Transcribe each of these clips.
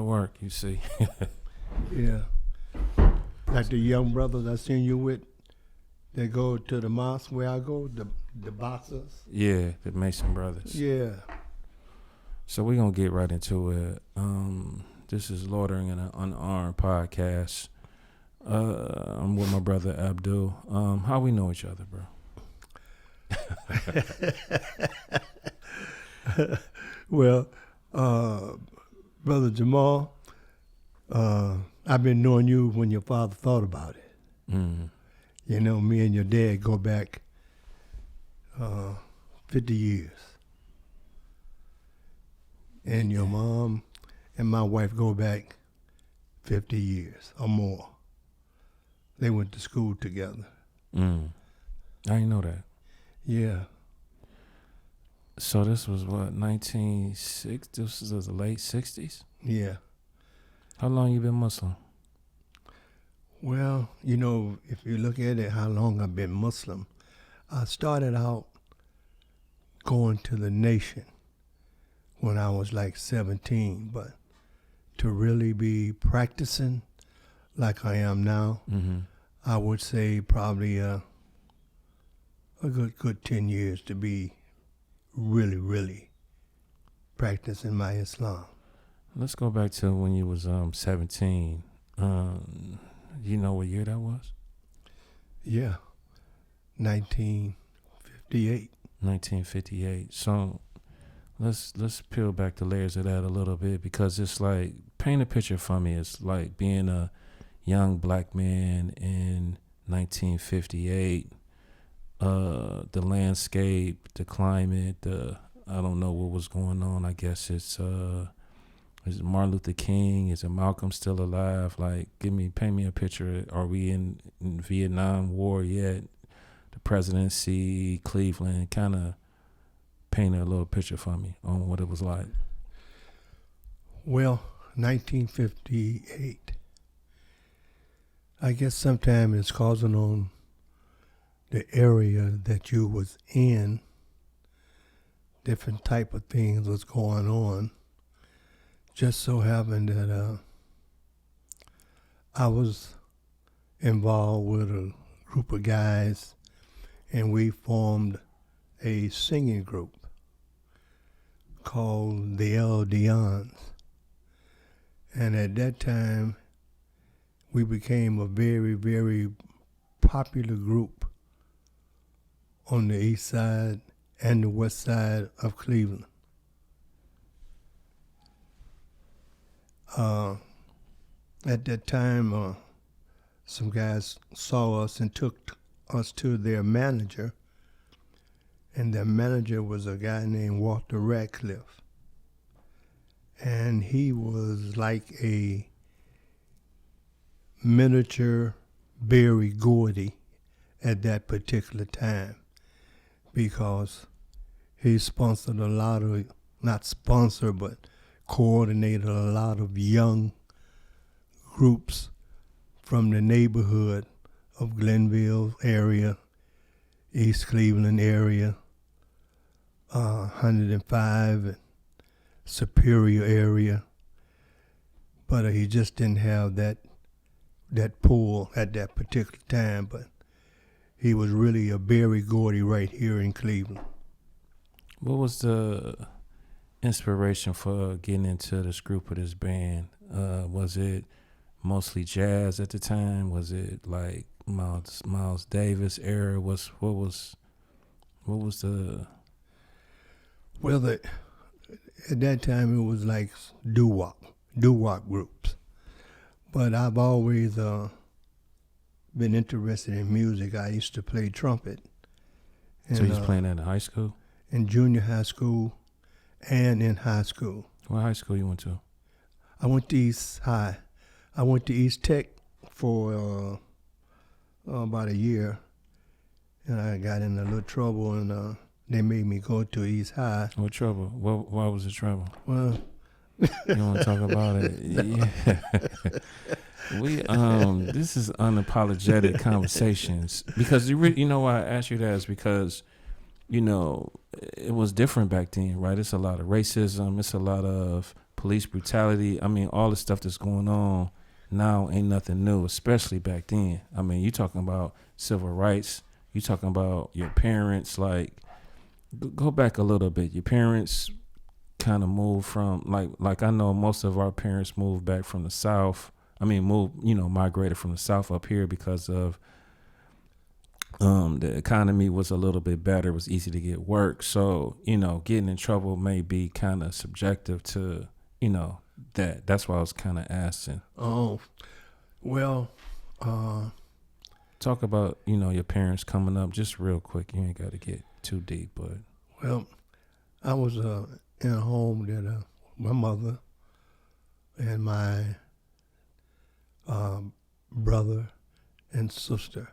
work, you see. Yeah. Like the young brothers I seen you with, they go to the mosque where I go, the boxers. Yeah, the Mason brothers. Yeah. So we're going to get right into it. This is Loitering in an Unarmed podcast. I'm with my brother Abdul. How we know each other, bro? Well, Brother Jamal, I've been knowing you when your father thought about it. Mm. You know, me and your dad go back 50 years. And your mom and my wife go back 50 years or more. They went to school together. I didn't know that. Yeah. So this was what, 1960? This was the late 60s? Yeah. How long you been Muslim? Well, you know, if you look at it, how long I've been Muslim, I started out going to the nation when I was like 17, but to really be practicing like I am now, I would say probably a good 10 years to be really practicing my Islam. Let's go back to when you was 17. You know what year that was? Yeah, 1958. 1958. So let's peel back the layers of that a little bit, because it's like, paint a picture for me. It's like being a young black man in 1958. The landscape, the climate, I don't know what was going on. I guess is it Martin Luther King? Is it Malcolm still alive? Like, paint me a picture. Are we in Vietnam War yet? The presidency, Cleveland, kind of paint a little picture for me on what it was like. Well, 1958. I guess sometime it's causing on the area that you was in. Different type of things was going on. Just so happened that I was involved with a group of guys, and we formed a singing group called the Dianes. And at that time, we became a very popular group on the east side and the west side of Cleveland. At that time, some guys saw us and took us to their manager, and their manager was a guy named Walter Radcliffe. And he was like a miniature Berry Gordy at that particular time, because he sponsored a lot of, not sponsor, but coordinated a lot of young groups from the neighborhood of Glenville area, East Cleveland area, 105 and Superior area. But he just didn't have that pull at that particular time. But he was really a Berry Gordy right here in Cleveland. What was the inspiration for getting into this group of this band? Was it mostly jazz at the time? Was it like Miles Davis era? What was the? Well, at that time it was like doo-wop groups. But I've always been interested in music. I used to play trumpet. So you was playing that in high school? In junior high school and in high school. What high school you went to? I went to East High. I went to East Tech for about a year, and I got in a little trouble, and they made me go to East High. What trouble? Why was it trouble? Well, you want to talk about it? Yeah. We this is unapologetic conversations, because you know why I asked you that is because, you know, it was different back then, right? It's a lot of racism. It's a lot of police brutality. I mean, all the stuff that's going on now ain't nothing new, especially back then. I mean, you talking about civil rights. You talking about your parents. Like, go back a little bit. Your parents kind of moved from like I know most of our parents moved back from the South. I mean, migrated from the South up here because of the economy was a little bit better. It was easy to get work. So, getting in trouble may be kind of subjective to, that's why I was kind of asking. Oh, well, talk about, your parents coming up just real quick. You ain't got to get too deep, but. Well, I was in a home that my mother and my brother and sister.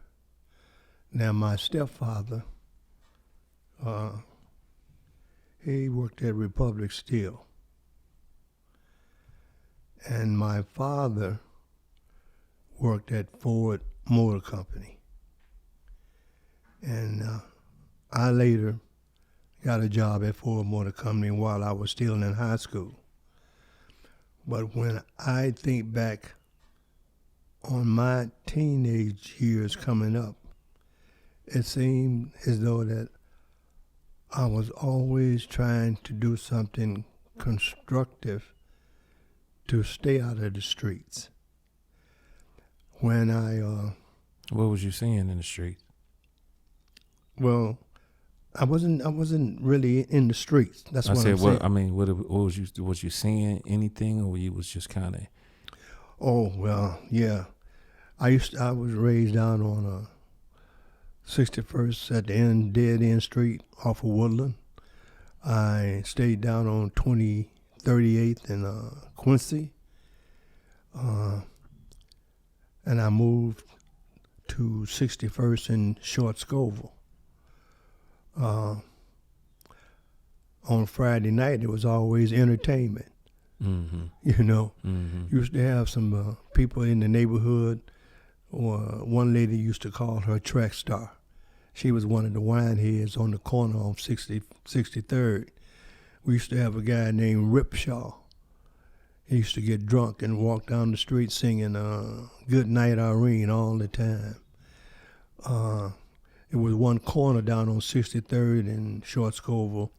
Now, my stepfather, he worked at Republic Steel. And my father worked at Ford Motor Company. And I later got a job at Ford Motor Company while I was still in high school. But when I think back on my teenage years coming up, it seemed as though that I was always trying to do something constructive to stay out of the streets. When what was you seeing in the streets? Well, I wasn't really in the streets. That's what I'm saying. I mean, what was you seeing anything, or you was just kind of? Oh well, yeah. I was raised down on 61st at the dead end street off of Woodland. I stayed down on 38th and Quincy. And I moved to 61st in Short Scoville. On Friday night, there was always entertainment. Mm-hmm. Used to have some people in the neighborhood. Or one lady used to call her track star. She was one of the wine heads on the corner on 63rd. We used to have a guy named Ripshaw. He used to get drunk and walk down the street singing Good Night Irene all the time. It was one corner down on 63rd in Short Scoville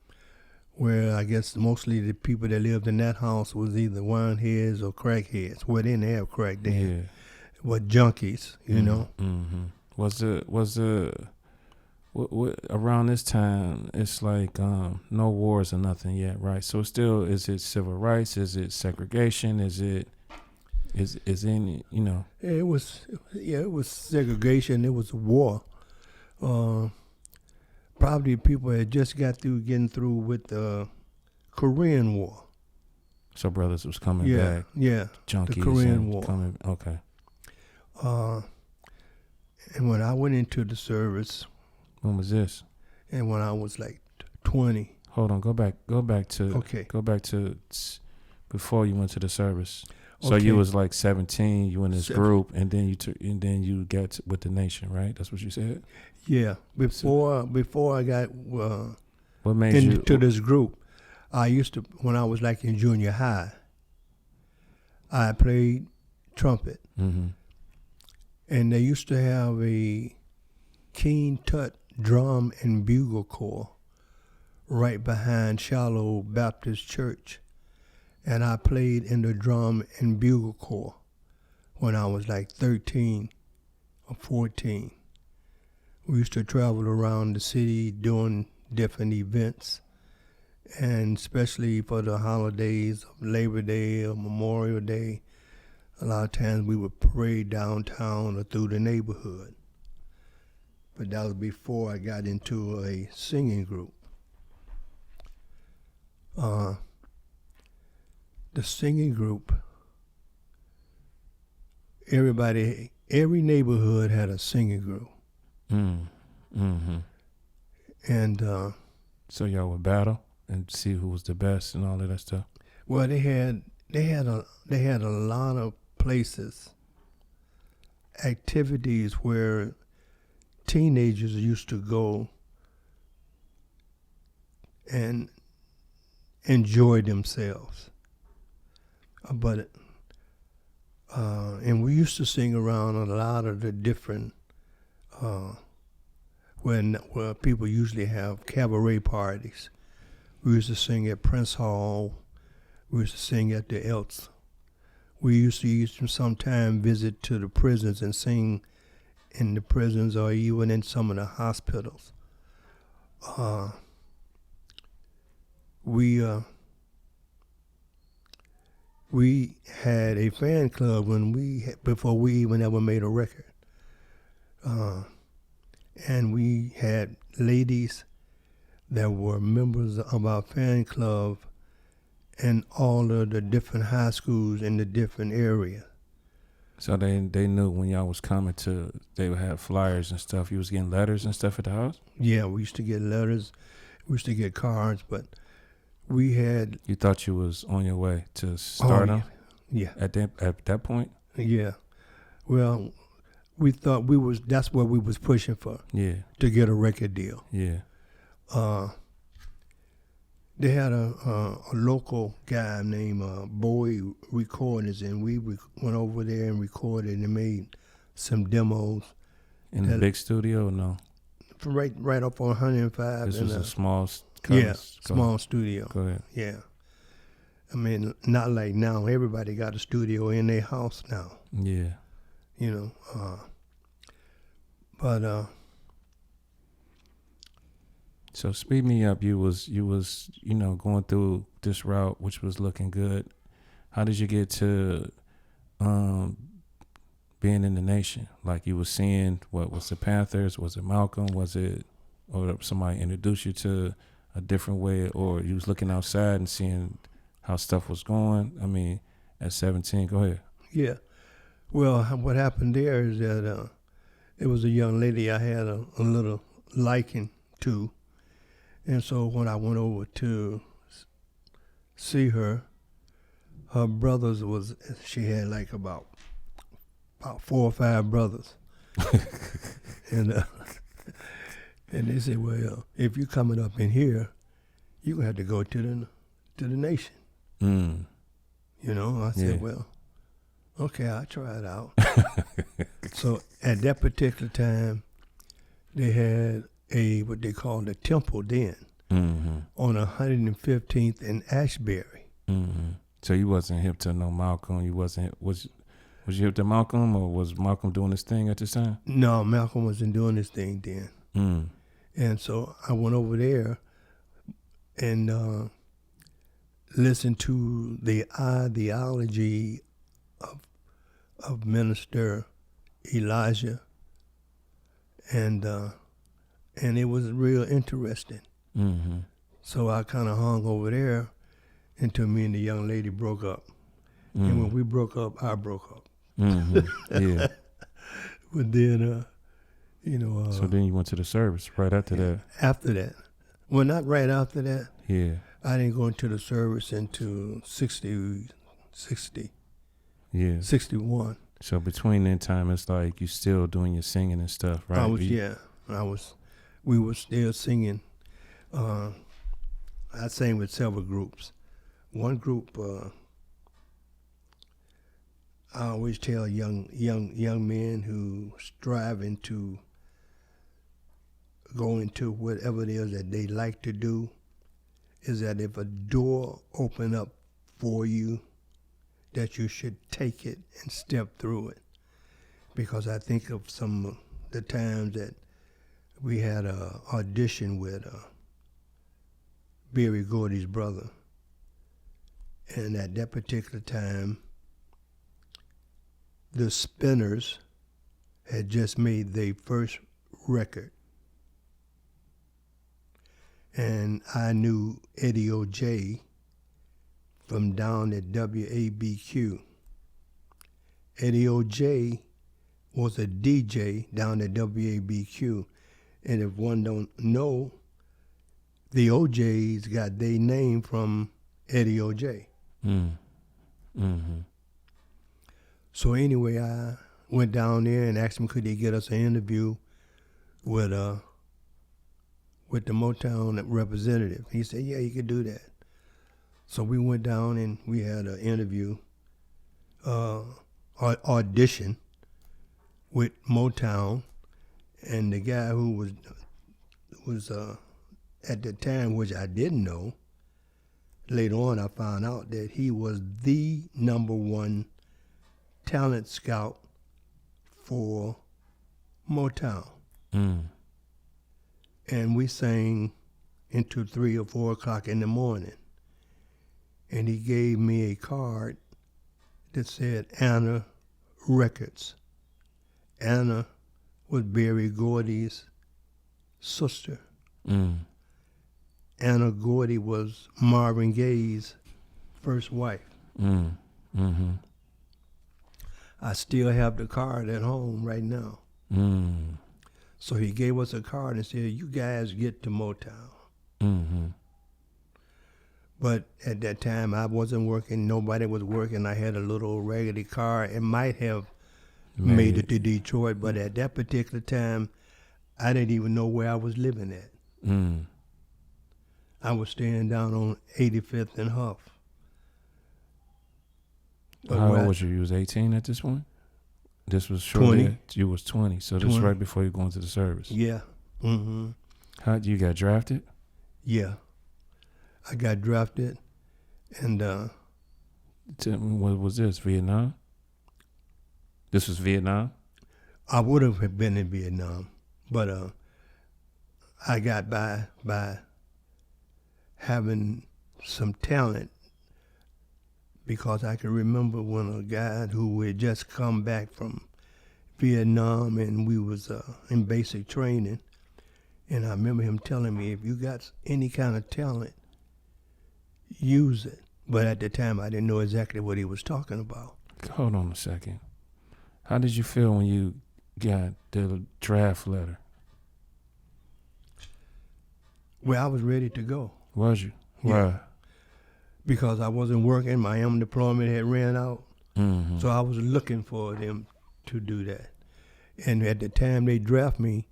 where I guess mostly the people that lived in that house was either wine heads or crackheads. Well, they didn't have crack then. Yeah. But junkies, know. Mm-hmm. Was what around this time? It's like no wars or nothing yet, right? So still, is it civil rights? Is it segregation? Is any It was segregation. It was a war. Probably people had just getting through with the Korean War. So brothers was coming back. Yeah, junkies the Korean War. Okay. And when I went into the service. When was this? And when I was like 20. Hold on, go back to before you went to the service. So you was like 17, you in this group, and then you got with the nation, right? That's what you said? Yeah. Before I got what made into this group, I used to, when I was like in junior high, I played trumpet. Mm-hmm. And they used to have a Keen Tut drum and bugle corps right behind Shallow Baptist Church. And I played in the drum and bugle corps when I was like 13 or 14. We used to travel around the city doing different events, and especially for the holidays of Labor Day or Memorial Day, a lot of times we would parade downtown or through the neighborhood. But that was before I got into a singing group. The singing group, every neighborhood had a singing group. Mm-hmm. And so y'all would battle and see who was the best and all of that stuff. Well, they had a lot of places, activities where teenagers used to go and enjoy themselves. but and we used to sing around a lot of the different where people usually have cabaret parties. We used to sing at Prince Hall. We used to sing at the Elks. We used to sometimes visit to the prisons and sing in the prisons or even in some of the hospitals. We had a fan club before we even ever made a record, and we had ladies that were members of our fan club in all of the different high schools in the different areas. So they knew when y'all was coming they would have flyers and stuff. You was getting letters and stuff at the house? Yeah, we used to get letters. We used to get cards, but we had... You thought you was on your way to start them? Yeah. At that point? Yeah. Well, we thought that's what we was pushing for. Yeah. To get a record deal. Yeah. They had a local guy named Bowie Recordings, and we went over there and recorded and made some demos. In the big studio or no? Right up on 105. This was a small... small studio. Go ahead. Yeah. I mean, not like now. Everybody got a studio in their house now. Yeah. You know, but... So speed me up. You was going through this route, which was looking good. How did you get to being in the nation? Like you was seeing, what was the Panthers? Was it Malcolm? Was it, or somebody introduced you to a different way, or you was looking outside and seeing how stuff was going? I mean, at 17, go ahead. Yeah. Well, what happened there is that it was a young lady I had a little liking to. And so when I went over to see her, her brothers she had like about 4 or 5 brothers. and they said, well, if you're coming up in here, you gonna have to go to the nation. Mm. You know, I said, well, okay, I'll try it out. So at that particular time, they had what they called a temple then, on 115th and Ashbury. Mm-hmm. So you wasn't hip to no Malcolm. You wasn't was you hip to Malcolm, or was Malcolm doing his thing at the time? No, Malcolm wasn't doing his thing then. Mm. And so I went over there and listened to the ideology of Minister Elijah, and it was real interesting. Mm-hmm. So I kind of hung over there until me and the young lady broke up. Mm. And when we broke up, I broke up. Mm-hmm. Yeah. But then, so then you went to the service right after that? After that. Well, not right after that. Yeah. I didn't go into the service until 60. Yeah. 61. So between that time, it's like you still doing your singing and stuff, right? We were still singing. I sang with several groups. One group, I always tell young men who striving to go into whatever it is that they like to do, is that if a door open up for you, that you should take it and step through it. Because I think of some of the times that we had a audition with Berry Gordy's brother. And at that particular time, the Spinners had just made their first record. And I knew Eddie O.J. from down at WABQ. Eddie O.J. was a DJ down at WABQ. And if one don't know, the OJs got their name from Eddie O.J. Mm. Mm-hmm. So anyway, I went down there and asked him could he get us an interview with the Motown representative. He said, yeah, you could do that. So we went down and we had an interview. audition with Motown, and the guy who was at the time, which I didn't know. Later on, I found out that he was the #1 talent scout for Motown. And we sang into 3 or 4 o'clock in the morning. And he gave me a card that said Anna Records. Anna was Berry Gordy's sister. Anna Gordy was Marvin Gaye's first wife. I still have the card at home right now. So he gave us a card and said, you guys get to Motown. But at that time, I wasn't working. Nobody was working. I had a little raggedy car. It might have made it to Detroit, but at that particular time, I didn't even know where I was living at. I was staying down on 85th and Huff. How old was you? You was 18 at this point? This was shortly 20. You was 20, so this was right before you going to the service. Yeah. How you got drafted? Yeah. I got drafted, and Tell me, what was this, Vietnam? This was Vietnam? I would have been in Vietnam, but I got by having some talent, because I can remember when a guy who had just come back from Vietnam, and we was in basic training, and I remember him telling me, if you got any kind of talent, use it. But at the time, I didn't know exactly what he was talking about. Hold on a second. How did you feel when you got the draft letter? Well, I was ready to go. Was you? Yeah. Why? Because I wasn't working. My unemployment had ran out. So I was looking for them to do that. And at the time they draft me.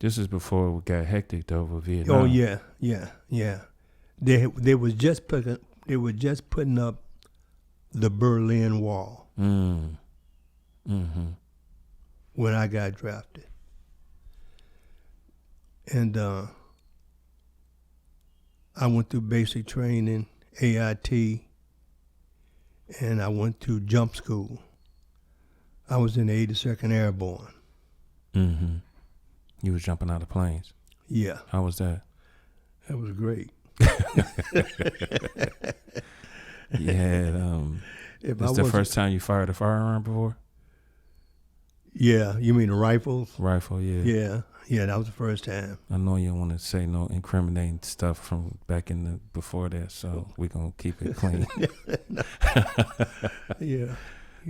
This is before it got hectic over Vietnam. Oh yeah. They was just putting up the Berlin Wall when I got drafted. And I went through basic training, AIT, and I went through jump school. I was in the 82nd Airborne. You was jumping out of planes. Yeah. How was that? That was great. You had this the first time you fired a firearm before? Yeah, you mean the rifles? Rifle, yeah. Yeah, that was the first time. I know you don't want to say no incriminating stuff from back in the before that, so we're gonna keep it clean. Yeah.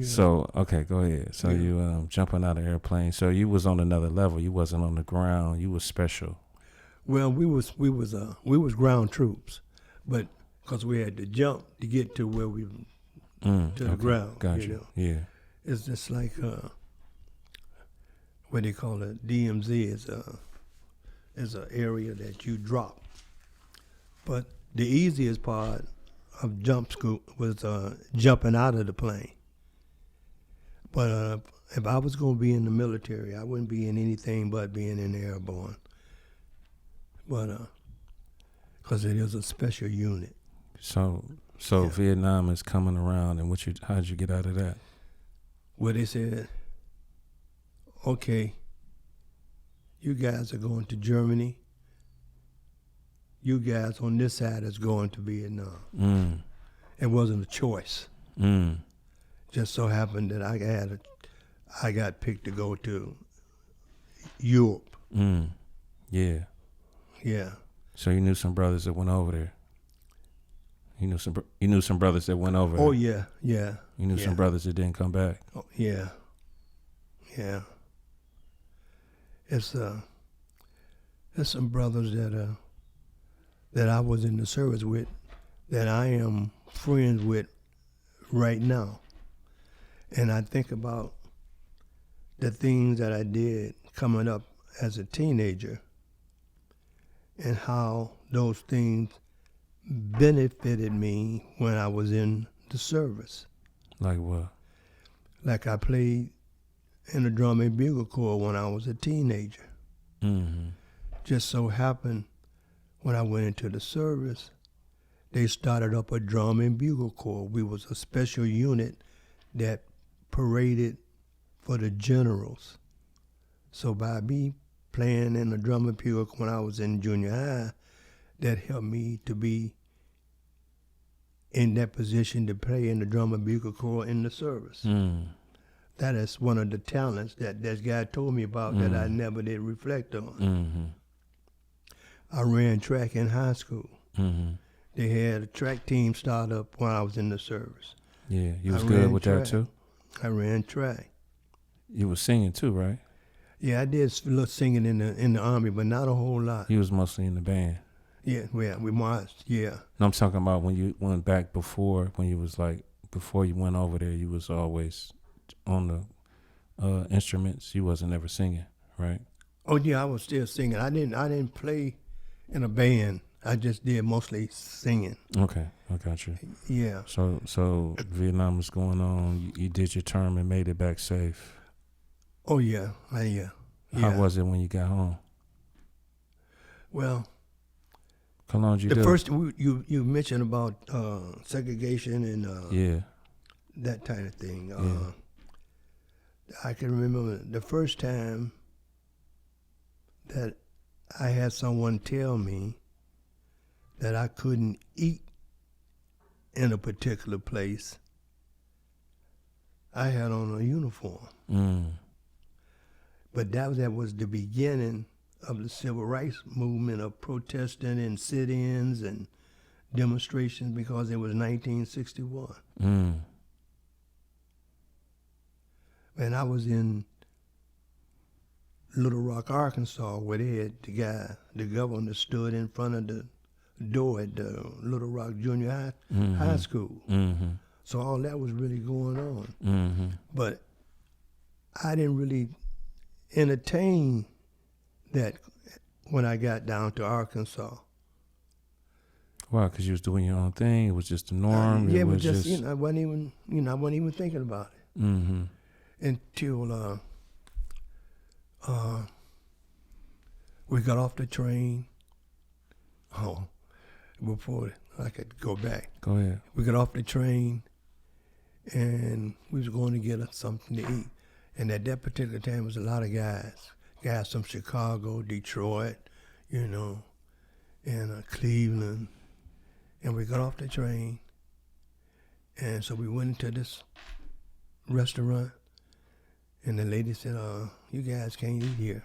So okay, go ahead. So you jumping out of airplane. So you was on another level. You wasn't on the ground. You was special. Well, we was ground troops, but because we had to jump to get to where we to the ground. Got you. Yeah. It's just like what they call it, DMZ is a area that you drop. But the easiest part of jump school was jumping out of the plane. But if I was going to be in the military, I wouldn't be in anything but being in the airborne. But because it is a special unit. So Vietnam is coming around, and how did you get out of that? Well, they said, okay, you guys are going to Germany. You guys on this side is going to Vietnam. It wasn't a choice. Just so happened that I got picked to go to Europe. Yeah. Yeah. So you knew some brothers that went over there. You knew some brothers that went over. Oh there. yeah. You knew some brothers that didn't come back. Oh, yeah. It's some brothers that I was in the service with that I am friends with right now. And I think about the things that I did coming up as a teenager and how those things benefited me when I was in the service. Like what? Like I played in the drum and bugle corps when I was a teenager. Mm-hmm. Just so happened when I went into the service, they started up a drum and bugle corps. We was a special unit that paraded for the generals. So by me playing in the drum and bugle when I was in junior high, that helped me to be in that position to play in the drum and bugle corps in the service. Mm. That is one of the talents that this guy told me about that I never did reflect on. Mm-hmm. I ran track in high school. Mm-hmm. They had a track team start up when I was in the service. Yeah, you was I good ran with track. that too? I ran track. You was singing too, right? Yeah, I did a little singing in the Army, but not a whole lot. You was mostly in the band. Yeah, we marched, yeah. No, I'm talking about when you went back before, when you was like, before you went over there, you was always on the instruments. You wasn't ever singing, right? Oh yeah, I was still singing. I didn't play in a band. I just did mostly singing. Okay, I got you. Yeah. So Vietnam was going on. You did your term and made it back safe. Oh yeah, yeah. How was it when you got home? Well, how long did you do? the first you mentioned about segregation and yeah, that kind of thing. Yeah. I can remember the first time that I had someone tell me that I couldn't eat in a particular place. I had on a uniform. But that was the beginning of the civil rights movement of protesting and sit-ins and demonstrations because it was 1961. And I was in Little Rock, Arkansas, where they had the governor stood in front of the door at the Little Rock Junior High School. Mm-hmm. So all that was really going on. Mm-hmm. But I didn't really entertain that when I got down to Arkansas. Why? Because you was doing your own thing. It was just the norm. Yeah, it was just I wasn't even thinking about it Mm-hmm. until we got off the train. Oh, before I could go back. Go ahead. We got off the train, and we was going to get us something to eat. And at that particular time, there was a lot of guys from Chicago, Detroit, and Cleveland. And we got off the train, and so we went into this restaurant, and the lady said, you guys can't eat here.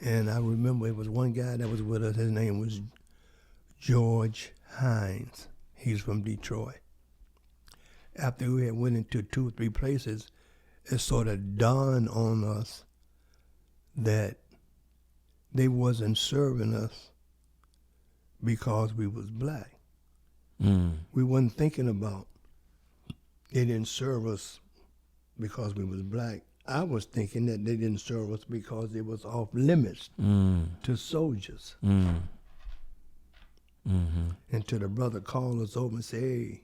And I remember it was one guy that was with us. His name was George Hines. He's from Detroit. After we had went into 2 or 3 places, it sort of dawned on us that they wasn't serving us because we was black. We wasn't thinking about they didn't serve us because we was black. I was thinking that they didn't serve us because it was off limits to soldiers. Mm-hmm. Until the brother called us over and said, hey,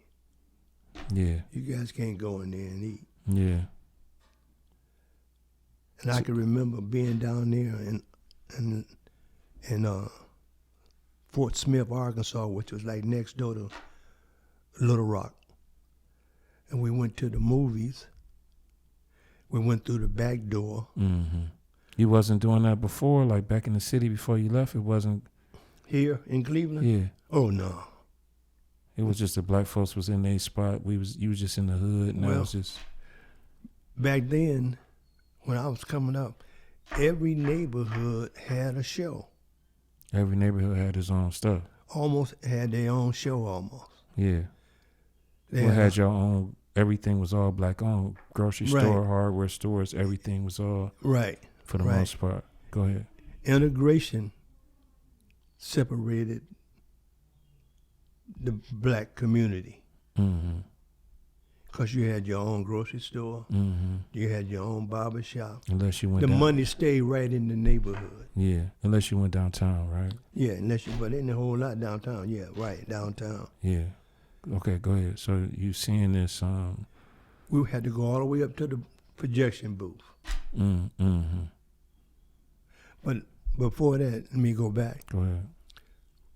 yeah, you guys can't go in there and eat. Yeah. And I can remember being down there in Fort Smith, Arkansas, which was like next door to Little Rock. And we went to the movies. We went through the back door. Mm-hmm. You wasn't doing that before, like back in the city before you left? It wasn't... Here in Cleveland? Yeah. Oh, no. It was just the black folks was in their spot. You was just in the hood, and that was just... Back then, when I was coming up, every neighborhood had a show. Every neighborhood had its own stuff. Almost had their own show, almost. Yeah. They had your own... Everything was all black owned. Grocery store, hardware stores, everything was all... Right. For the most part. Go ahead. Integration separated the black community. Mm-hmm. Because you had your own grocery store. Mm-hmm. You had your own barber shop. Unless you went The money stayed right in the neighborhood. Yeah, unless you went downtown, right? Yeah, but ain't a whole lot downtown. Yeah, right, downtown. Yeah. Okay, go ahead. So you seeing this... we had to go all the way up to the projection booth. Mm-hmm. But before that, let me go back. Go ahead.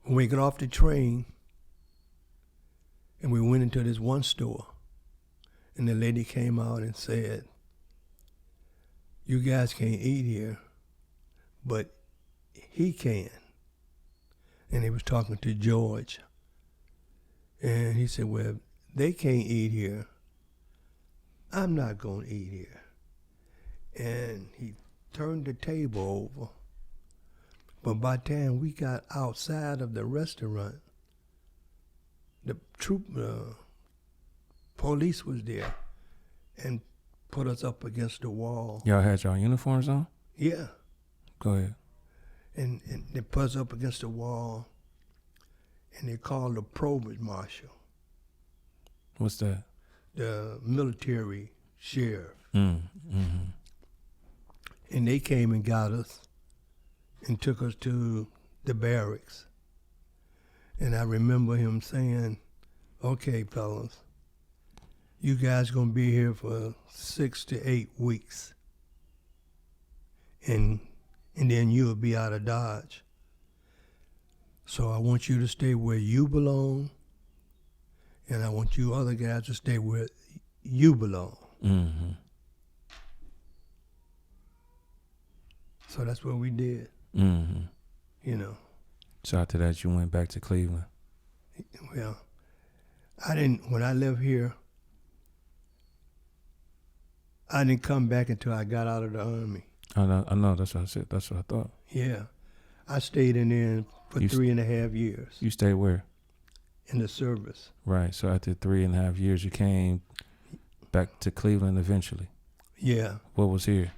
When we got off the train, and we went into this one store, and the lady came out and said, "You guys can't eat here, but he can." And he was talking to George. And he said, "Well, they can't eat here. I'm not going to eat here." And he turned the table over. But by the time we got outside of the restaurant, the police was there and put us up against the wall. Y'all had y'all uniforms on? Yeah. Go ahead. And they put us up against the wall, and they called the provost marshal. What's that? The military sheriff. Mm-hmm. And they came and got us and took us to the barracks. And I remember him saying, "Okay, fellas, you guys gonna be here for 6 to 8 weeks. And then you'll be out of Dodge. So I want you to stay where you belong, and I want you other guys to stay where you belong." Mm-hmm. So that's what we did, Mm-hmm. you know. So after that, you went back to Cleveland. Well, when I left here, I didn't come back until I got out of the Army. I know. That's what I said. That's what I thought. Yeah. I stayed in there for 3.5 years You stayed where? in the service. Right. So after 3.5 years, you came back to Cleveland eventually. Yeah. What was here?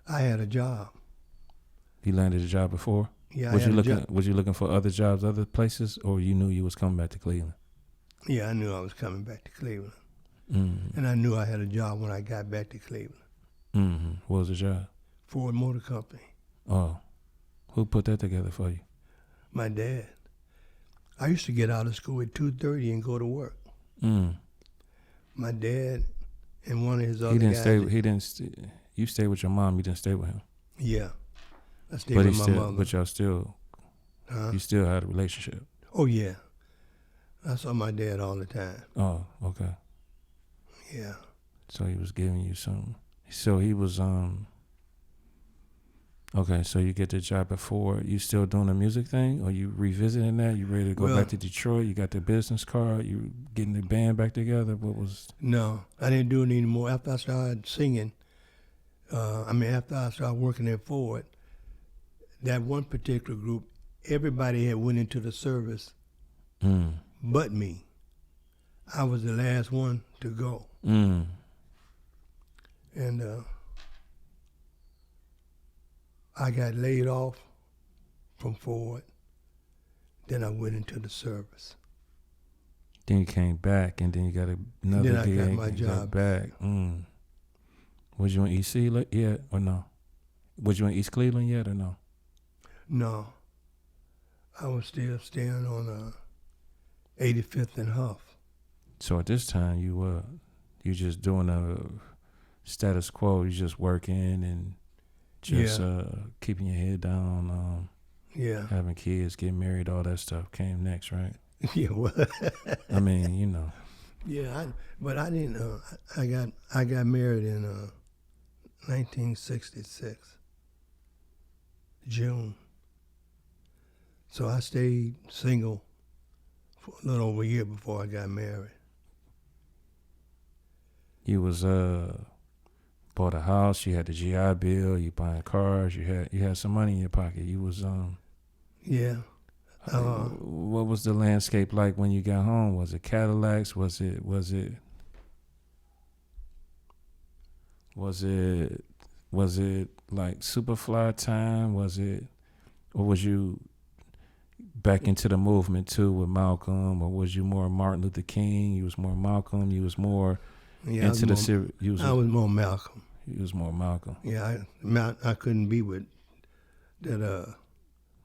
I had a job. You landed a job before? Yeah, Was I had you a job. looking? Was you looking for other jobs, other places, or you knew you was coming back to Cleveland? Yeah, I knew I was coming back to Cleveland. Mm-hmm. And I knew I had a job when I got back to Cleveland. Mm-hmm. What was the job? Ford Motor Company. Oh, who put that together for you? My dad. I used to get out of school at 2:30 and go to work. Mm. My dad and one of his other He didn't guys. stay. He didn't. You stayed with your mom. You didn't stay with him. Yeah. I stayed But with my mother. But y'all still. Huh? You still had a relationship. Oh, yeah. I saw my dad all the time. Oh, okay. Yeah. So he was giving you some. So he was Okay, so you get the job before. You still doing the music thing, or you revisiting that? You ready to go back to Detroit? You got the business card. You getting the band back together? What was? No, I didn't do it anymore. After I started singing, after I started working at Ford, that one particular group, everybody had went into the service, but me. I was the last one to go. And I got laid off from Ford. Then I went into the service. Then you came back, and then you got another then I gig. got my and you job got back. Was you in EC yet, or no? Was you in East Cleveland yet, or no? No. I was still staying on 85th and Huff. So at this time, you just doing a status quo. You just working and just keeping your head down. Having kids, getting married, all that stuff came next, right? Yeah, well. I mean, you know. Yeah, but I didn't. I got married in 1966, June. So I stayed single for a little over a year before I got married. You was bought a house. You had the GI Bill. You buying cars. You had some money in your pocket. You was Yeah. What was the landscape like when you got home? Was it Cadillacs? Was it like Superfly time? Or was you back into the movement too with Malcolm? Or was you more Martin Luther King? You was more Malcolm. You was more into the series. I was more Malcolm. You was more Malcolm. Yeah, I couldn't be with that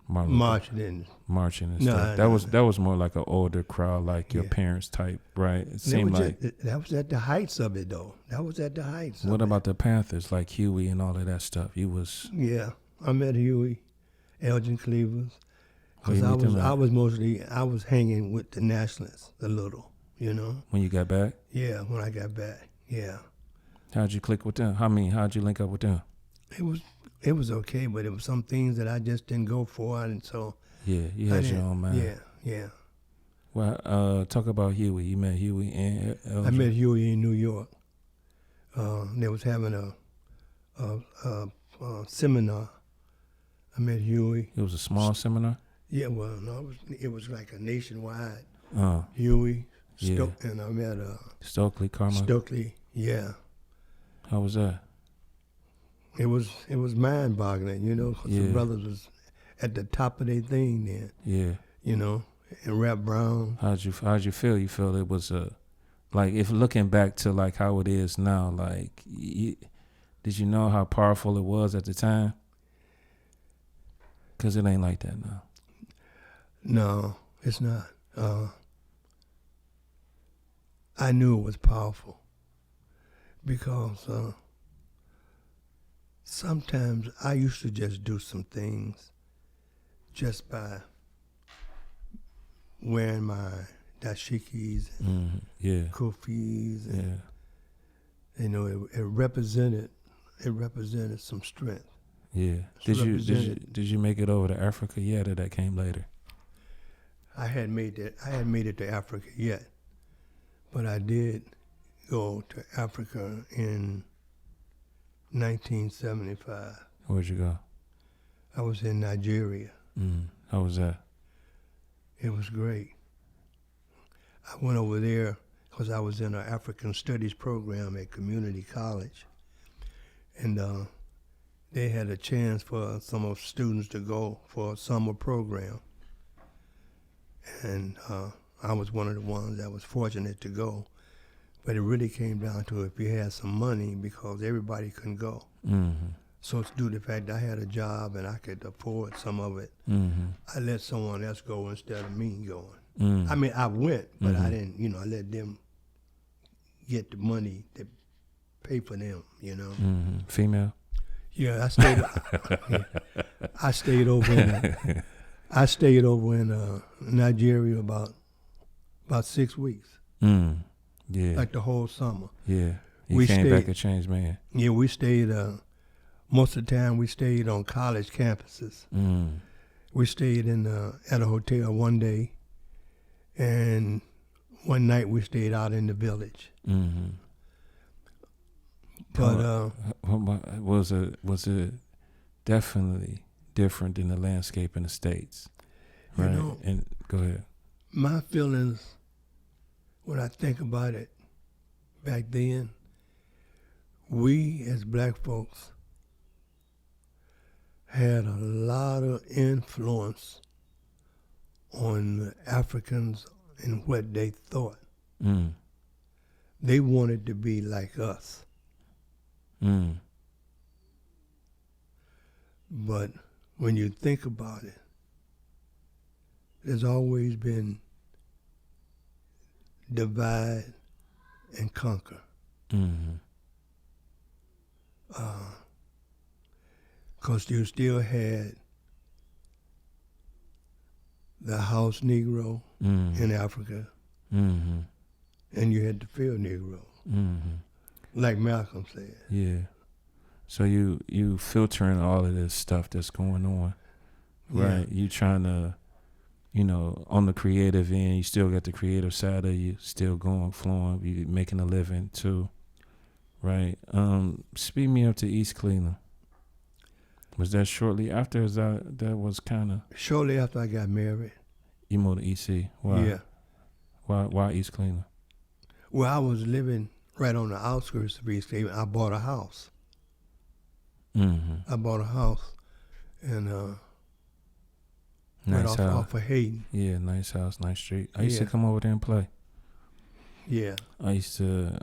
marching in. Marching and No, stuff. no, That was more like an older crowd, like your Yeah. parents type, right? It seemed like. That was at the heights of it, though. That was at the heights. What of about the Panthers, like Huey and all of that stuff? You was. it. Yeah, I met Huey, Elgin Cleavers, Where because you meet them at? I was hanging with the Nationalists a little, you know. When you got back, Yeah, when I got back, yeah, how'd you click with them? How'd you link up with them? it was okay, but it was some things that I just didn't go for, and so Yeah, you had your own mind. Yeah. Well, talk about Huey. You met Huey and I met Huey in New York. They was having a seminar. I met Huey. It was a small seminar. Yeah, well, no, it was like a nationwide. Oh, Huey, yeah. and I met Stokely Carmichael. Stokely. Yeah, How was that? it was mind-boggling, you know, 'cause Yeah. the brothers was at the top of their thing then, Yeah. you know, and Rap Brown. How'd you feel? You feel it was like, if looking back to like how it is now, like did you know how powerful it was at the time? Cause it ain't like that now. No, it's not. I knew it was powerful because sometimes I used to just do some things just by wearing my dashikis and Yeah. kufis, and Yeah. you know, it represented some strength. Yeah. Did you make it over to Africa yet, or that came later? I hadn't made it to Africa yet, but I did go to Africa in 1975. Where'd you go? I was in Nigeria. How was that? It was great. I went over there because I was in an African Studies program at community college, and they had a chance for some of students to go for a summer program, and I was one of the ones that was fortunate to go. But it really came down to if you had some money, because everybody couldn't go. Mm-hmm. So due to the fact that I had a job and I could afford some of it, Mm-hmm. I let someone else go instead of me going. Mm. I mean, I went, but I Mhm. didn't, you know, I let them get the money to pay for them, you know. Mm-hmm. Female? Yeah, I stayed. I stayed over in Nigeria about 6 weeks, Yeah. like the whole summer. Yeah. You We came back stayed- a changed man. Yeah, we stayed. Most of the time, we stayed on college campuses. We stayed at a hotel one day, and one night we stayed out in the village. Mm-hmm. But was it definitely different than the landscape in the States? You Right. know- And go ahead. my feelings, when I think about it, back then, we as black folks had a lot of influence on the Africans and what they thought. Mm. They wanted to be like us. Mm. But when you think about it, there's always been divide and conquer. Mm-hmm. Because you still had the house Negro Mm-hmm. in Africa, Mm-hmm. and you had the field Negro, Mm-hmm. like Malcolm said. Yeah. So you filtering all of this stuff that's going on, right? You trying to, on the creative end, you still got the creative side of you still going, flowing. You making a living too, right? Speed me up to East Cleveland. Was that shortly after? Is that was kind of Shortly after I got married. you moved to EC? Why? Yeah. Why East Cleveland? Well, I was living right on the outskirts of East Cleveland. I bought a house. Mm-hmm. I bought a house, and Nice right house. off of Hayden. Yeah, nice house, nice street. I used to Yeah. come over there and play. Yeah. I used to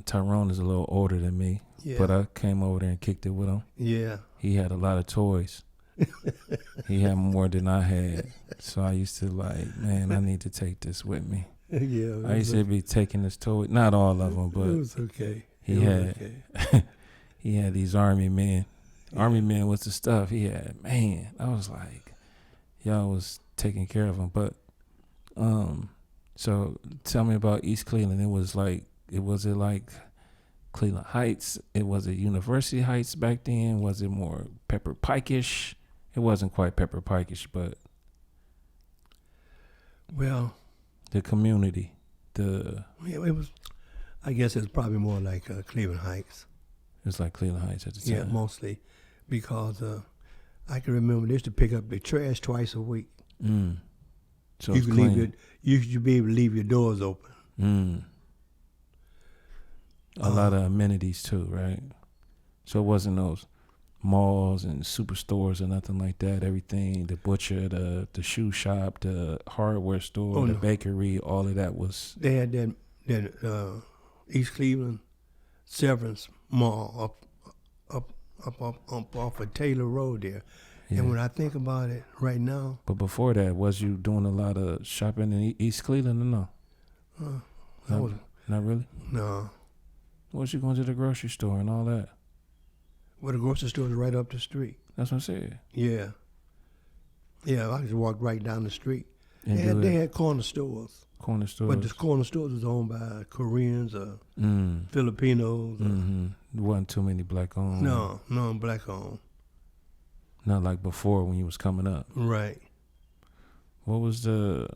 Tyrone is a little older than me, Yeah. but I came over there and kicked it with him. Yeah. He had a lot of toys. He had more than I had. So I used to like, man, I need to take this with me. Yeah. I used to be taking this toy, not all of them, It but was okay. he he had these army men. Army men was the stuff he had. Man, I was like, y'all was taking care of him. But so tell me about East Cleveland. It was like Cleveland Heights? It was it University Heights back then? Was it more Pepper Pike-ish? It wasn't quite Pepper Pike-ish, but Well, the community, it was. I guess it's probably more like Cleveland Heights. it's like Cleveland Heights at the time. Yeah, mostly because I can remember they used to pick up the trash twice a week. So You it's could clean. you should be able to leave your doors open. A lot of amenities too, right? So it wasn't those malls and superstores or nothing like that. Everything, the butcher, the shoe shop, the hardware store, the bakery, all of that was. They had that East Cleveland Severance Mall up off of Taylor Road there. Yeah. And when I think about it right now, But before that, was you doing a lot of shopping in East Cleveland or no? Not really? No. Was you going to the grocery store and all that? Well, the grocery store is right up the street. That's what I said. Yeah. Yeah, I just walked right down the street. And They had corner stores. corner stores. But the corner stores was owned by Koreans or Filipinos. There wasn't too many black owned. No, black owned. Not like before when you was coming up. Right. What was the...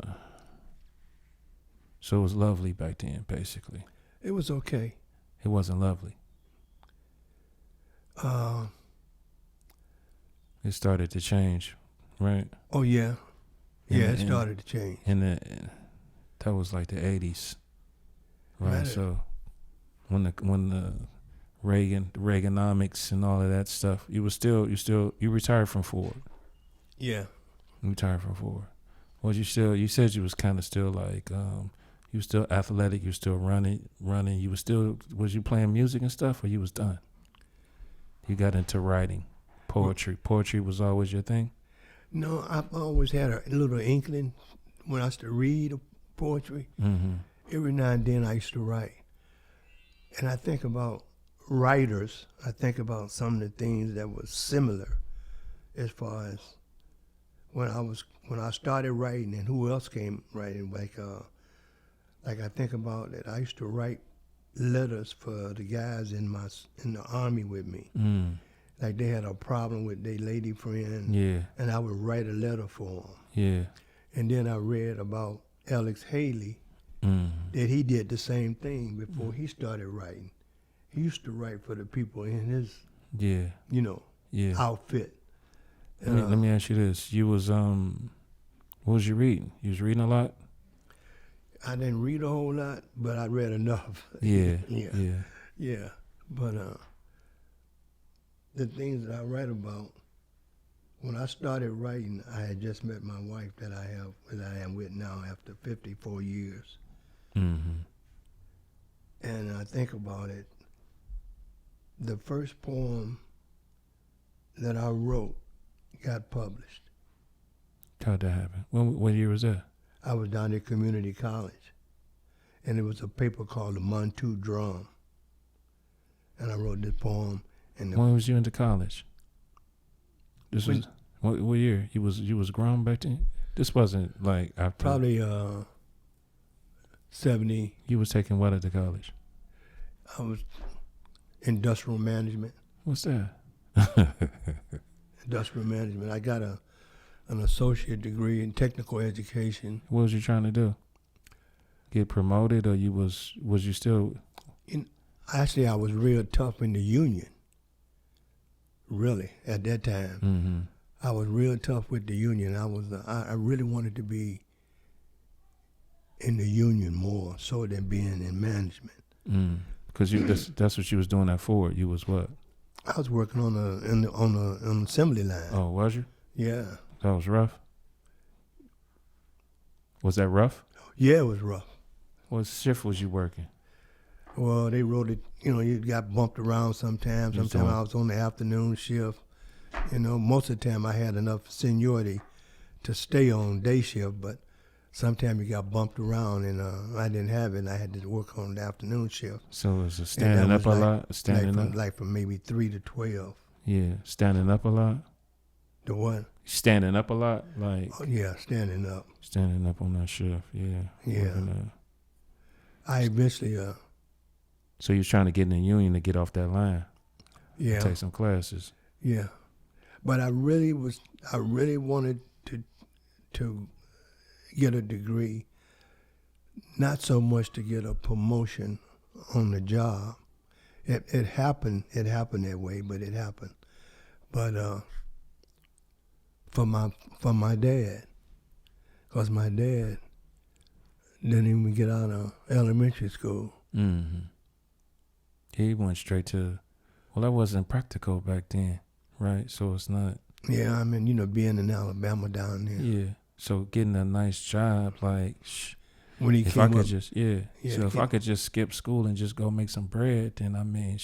So it was lovely back then, basically. It was okay. It wasn't lovely. It started to change, right? Oh, yeah. Yeah, it And- started to change. And that was like the 80s, right? Right. So when the Reaganomics and all of that stuff, you retired from Ford. Yeah. You retired from Ford. You said you was kind of still like, you were still athletic, you were still running. Was you playing music and stuff, or you was done? You got into writing, poetry. Poetry was always your thing? No, I've always had a little inkling when I used to read poetry. Mm-hmm. Every now and then I used to write. And I think about writers. I think about some of the things that were similar as far as when I started writing and who else came writing. Like I think about that. I used to write letters for the guys in the army with me. Like they had a problem with their lady friend. Yeah. And I would write a letter for them. Yeah. And then I read about Alex Haley, that he did the same thing before he started writing. He used to write for the people in his, outfit. Let me ask you this: you was what was you reading? You was reading a lot? I didn't read a whole lot, but I read enough. Yeah. Yeah. But the things that I write about, when I started writing, I had just met my wife that I am with now after 54 years. Mm-hmm. And I think about it, the first poem that I wrote got published. How'd that happen? What year was that? I was down at community college, and it was a paper called the Montu Drum. And I wrote this poem. And When was you into college? This was what year? You was grown back then? This wasn't like after. Probably 70. You was taking what at the college? I was industrial management. What's that? Industrial management. I got an associate degree in technical education. What was you trying to do? Get promoted, or was you still? Actually, I was real tough in the union. Really, at that time, Mm-hmm. I was real tough with the union. I really wanted to be in the union more so than being in management. Because that's what you was doing that for. You was what? I was working on an assembly line. Oh, was you? Yeah. That was rough. Was that rough? Yeah, it was rough. What shift was you working? Well, they wrote it. You got bumped around sometimes. Sometimes I was on the afternoon shift. Most of the time I had enough seniority to stay on day shift, but sometimes you got bumped around, and I didn't have it, and I had to work on the afternoon shift. So was it standing up a lot? Standing up? Like from maybe 3 to 12. Yeah, standing up a lot? The what? Standing up a lot? Like, oh, yeah, standing up. Standing up on that shift, yeah. Yeah. I eventually... So you was trying to get in the union to get off that line? Yeah. Take some classes? Yeah. But I really wanted to get a degree, not so much to get a promotion on the job. It happened that way, but it happened. But for my dad, because my dad didn't even get out of elementary school. Mm-hmm. He went straight to, well, that wasn't practical back then, right? So it's not. Yeah, I mean, being in Alabama down there. Yeah. So getting a nice job, like, when he if came I could up, just, so if I could just skip school and just go make some bread, then I mean,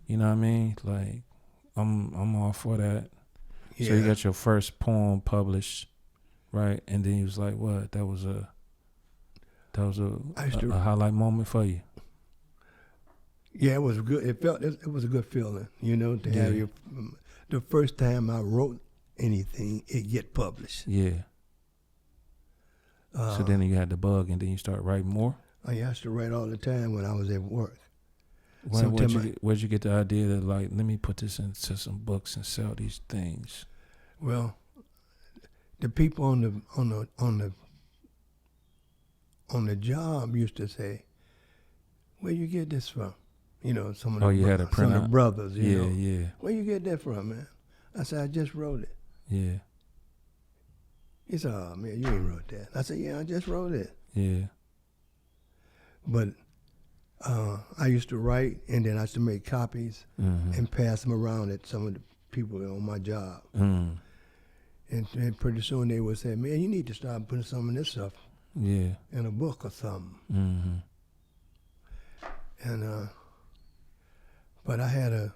you know what I mean? Like, I'm all for that. Yeah. So you got your first poem published, right? And then he was like, what? That was a highlight moment for you. Yeah, it was good. It was a good feeling, to have the first time I wrote anything, it get published. Yeah. So then you had the bug, and then you start writing more? I used to write all the time when I was at work. Where'd you get the idea that, like, let me put this into some books and sell these things? Well, the people on the job used to say, "Where you get this from?" Some of the brothers. Yeah. Where you get that from, man? I said, I just wrote it. Yeah. He said, oh, man, you ain't wrote that. I said, yeah, I just wrote it. Yeah. But I used to write, and then I used to make copies and pass them around at some of the people on my job. Mm. And pretty soon they would say, man, you need to start putting some of this stuff in a book or something. Mm-hmm. And but I had a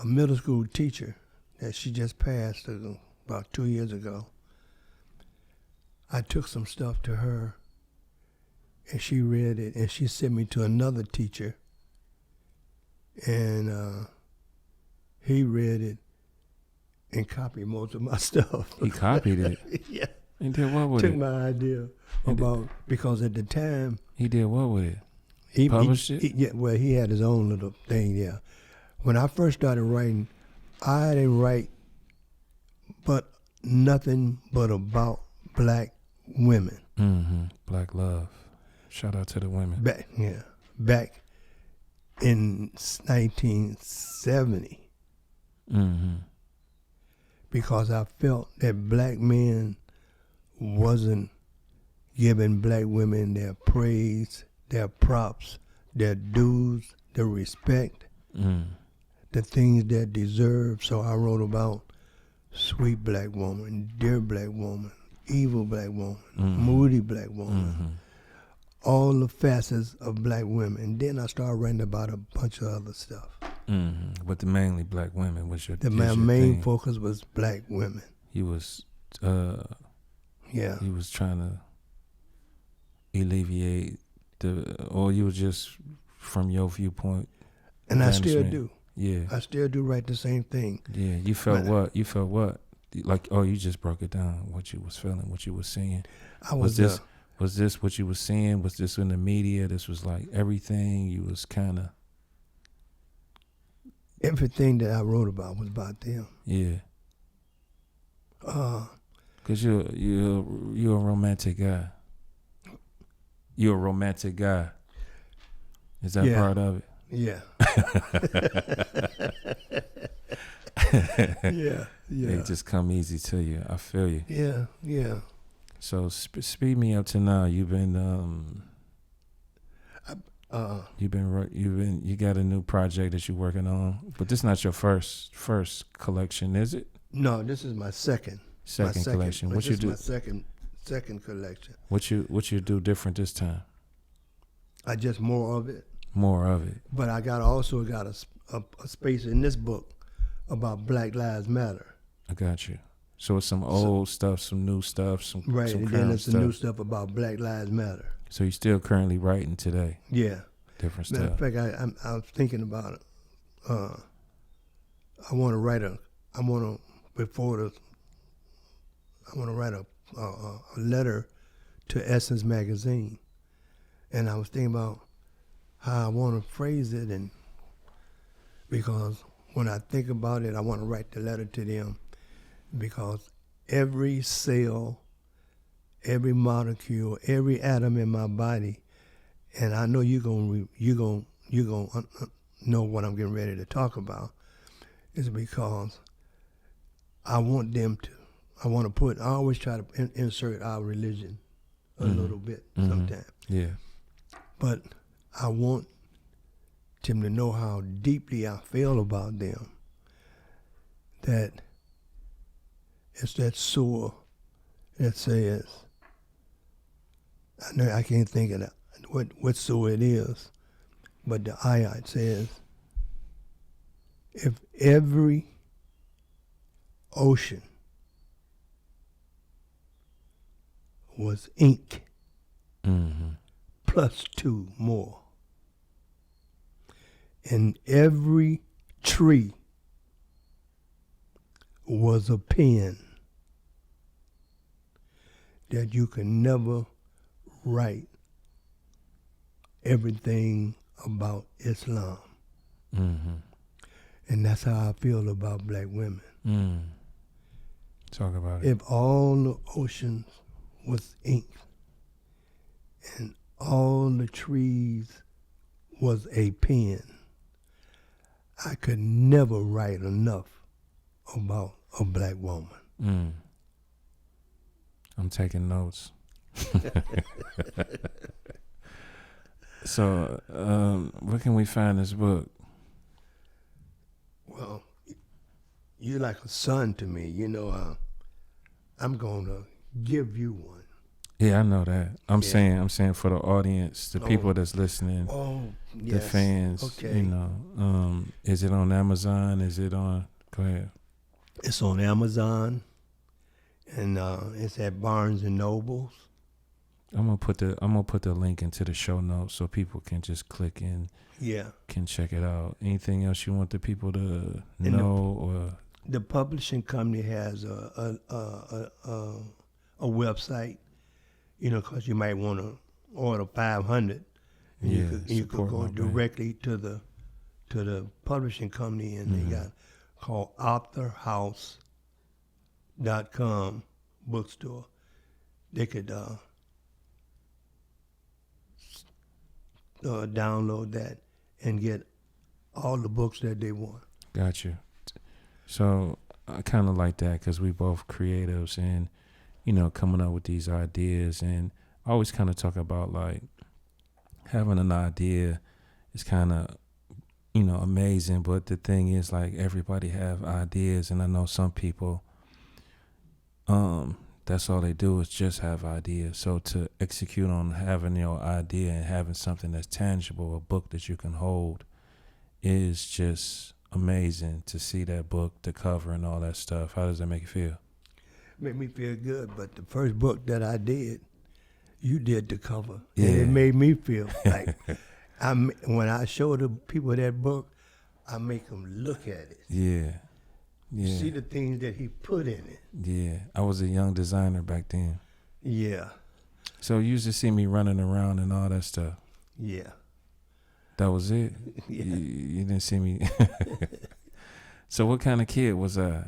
middle school teacher that she just passed about 2 years ago. I took some stuff to her, and she read it, and she sent me to another teacher, and he read it and copied most of my stuff. He copied it? Yeah. And did what with Took it? my idea because at the time... He did what with it? He published it? He had his own little thing, yeah. When I first started writing, I didn't write but nothing but about black women. Mm-hmm. Black love. Shout out to the women. Back in 1970. Mm-hmm. Because I felt that black men wasn't giving black women their praise, their props, their dues, their respect, the things that deserve. So I wrote about sweet black woman, dear black woman, evil black woman, moody black woman, all the facets of black women. And then I started writing about a bunch of other stuff. Mm-hmm. But mainly black women was your my main focus was black women. He was he was trying to alleviate or you was just from your viewpoint. And I still do. Yeah. I still do write the same thing. Yeah. You felt what? You felt what? Like, you just broke it down, what you was feeling, what you was seeing. Was this what you was seeing? Was this in the media? This was like everything you was kind of... Everything that I wrote about was about them. Yeah. Cause you're a romantic guy. You're a romantic guy. Is that part of it? Yeah. Yeah. It just come easy to you. I feel you. Yeah. So speed me up to now. You've been you got a new project that you're working on, but this is not your first collection, is it? No, this is my second collection. What you do? My second collection. What you do different this time? I just more of it. More of it. But I also got a space in this book about Black Lives Matter. I got you. So it's some old stuff, some new stuff, some Right, some and current then it's stuff. the new stuff about Black Lives Matter. So you're still currently writing today? Yeah. Different Matter stuff. of fact, I was thinking about it. I want to write a letter to Essence magazine, and I was thinking about how I want to phrase it, and because when I think about it, I want to write the letter to them, because every cell, every molecule, every atom in my body, and I know you're gonna know what I'm getting ready to talk about, is because I want them to. I always try to insert our religion a little bit sometimes. Yeah. But I want them to know how deeply I feel about them. That it's that surah that says, I know I can't think of what surah it is, but the ayat says, if every ocean was ink plus 2 more, and every tree was a pen, that you can never write everything about Islam. And that's how I feel about black women. Talk about it. If all the oceans was ink and all the trees was a pen, I could never write enough about a black woman. I'm taking notes. So, where can we find this book? Well, you're like a son to me. I'm going to give you one. Yeah, I know that. I'm saying for the audience, the people that's listening, yes. the fans. Okay. Is it on Amazon? Is it on? Go ahead. It's on Amazon, and it's at Barnes and Nobles. I'm gonna put the link into the show notes so people can just click in. Yeah. Can check it out. Anything else you want the people to know or? The publishing company has a website, because you might want to order 500. And you could go directly to the publishing company, and they got called authorhouse.com bookstore. They could download that and get all the books that they want. Got you. So I kind of like that because we both creatives and, coming up with these ideas. And I always kind of talk about like having an idea is kind of, amazing. But the thing is like everybody have ideas. And I know some people, that's all they do is just have ideas. So to execute on having your idea and having something that's tangible, a book that you can hold, is just amazing to see that book, the cover and all that stuff. How does that make you feel? Made me feel good, but the first book that I did, you did the cover. Yeah. And it made me feel like, when I show the people that book, I make them look at it. Yeah. Yeah. See the things that he put in it. Yeah. I was a young designer back then. Yeah. So you used to see me running around and all that stuff. Yeah. That was it? Yeah. You didn't see me. So what kind of kid was I?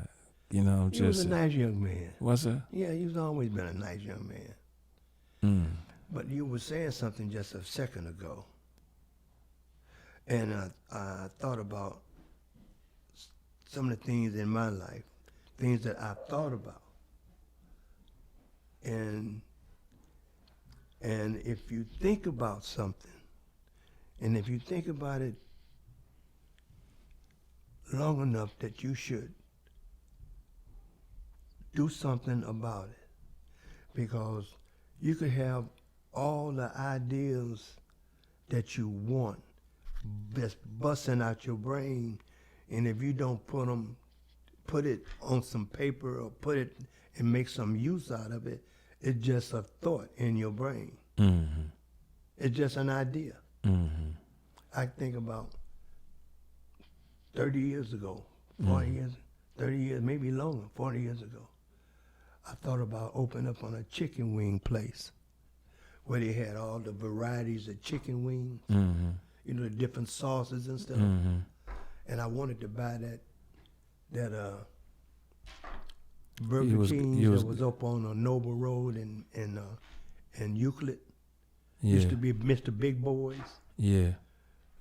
He was a nice young man. Was it? Yeah, he's always been a nice young man. But you were saying something just a second ago. And I thought about some of the things in my life, things that I thought about. And if you think about something, and if you think about it long enough that you should do something about it, because you could have all the ideas that you want that's busting out your brain, and if you don't put it on some paper or put it and make some use out of it, it's just a thought in your brain. Mm-hmm. It's just an idea. Mm-hmm. I think about 30 years ago, 40 Mm-hmm. years, 30 years, maybe longer, 40 years ago, I thought about opening up on a chicken wing place where they had all the varieties of chicken wings, Mm-hmm. you know, the different sauces and stuff. Mm-hmm. And I wanted to buy that You Burger was- King you was- that was up on Noble Road and Euclid. Yeah. Used to be Mr. Big Boys. Yeah.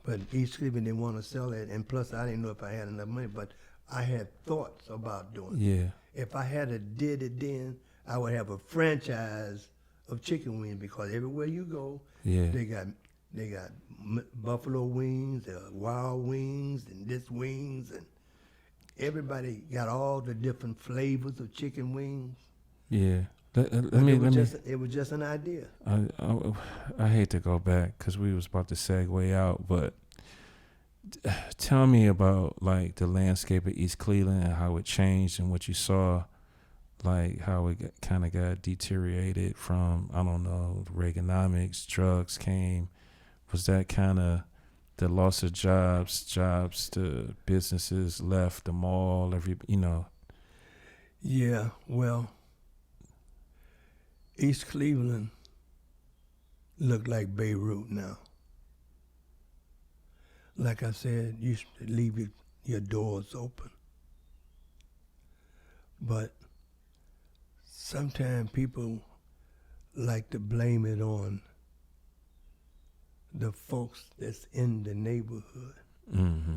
But East Cleveland didn't want to sell it, and plus I didn't know if I had enough money, but I had thoughts about doing it. Yeah. If I had a did it then, I would have a franchise of chicken wings, because everywhere you go, Yeah. they got buffalo wings, wild wings, and this wings, and everybody got all the different flavors of chicken wings. Yeah. Let But me. it was just an idea. I hate to go back because we was about to segue out, but tell me about like the landscape of East Cleveland and how it changed and what you saw, like how it kind of got deteriorated from, I don't know, Reaganomics, drugs came. Was that kind of the loss of jobs, the businesses left, the mall, Yeah, well, East Cleveland looked like Beirut now. Like I said, you used to leave your doors open. But sometimes people like to blame it on the folks that's in the neighborhood. Mm-hmm.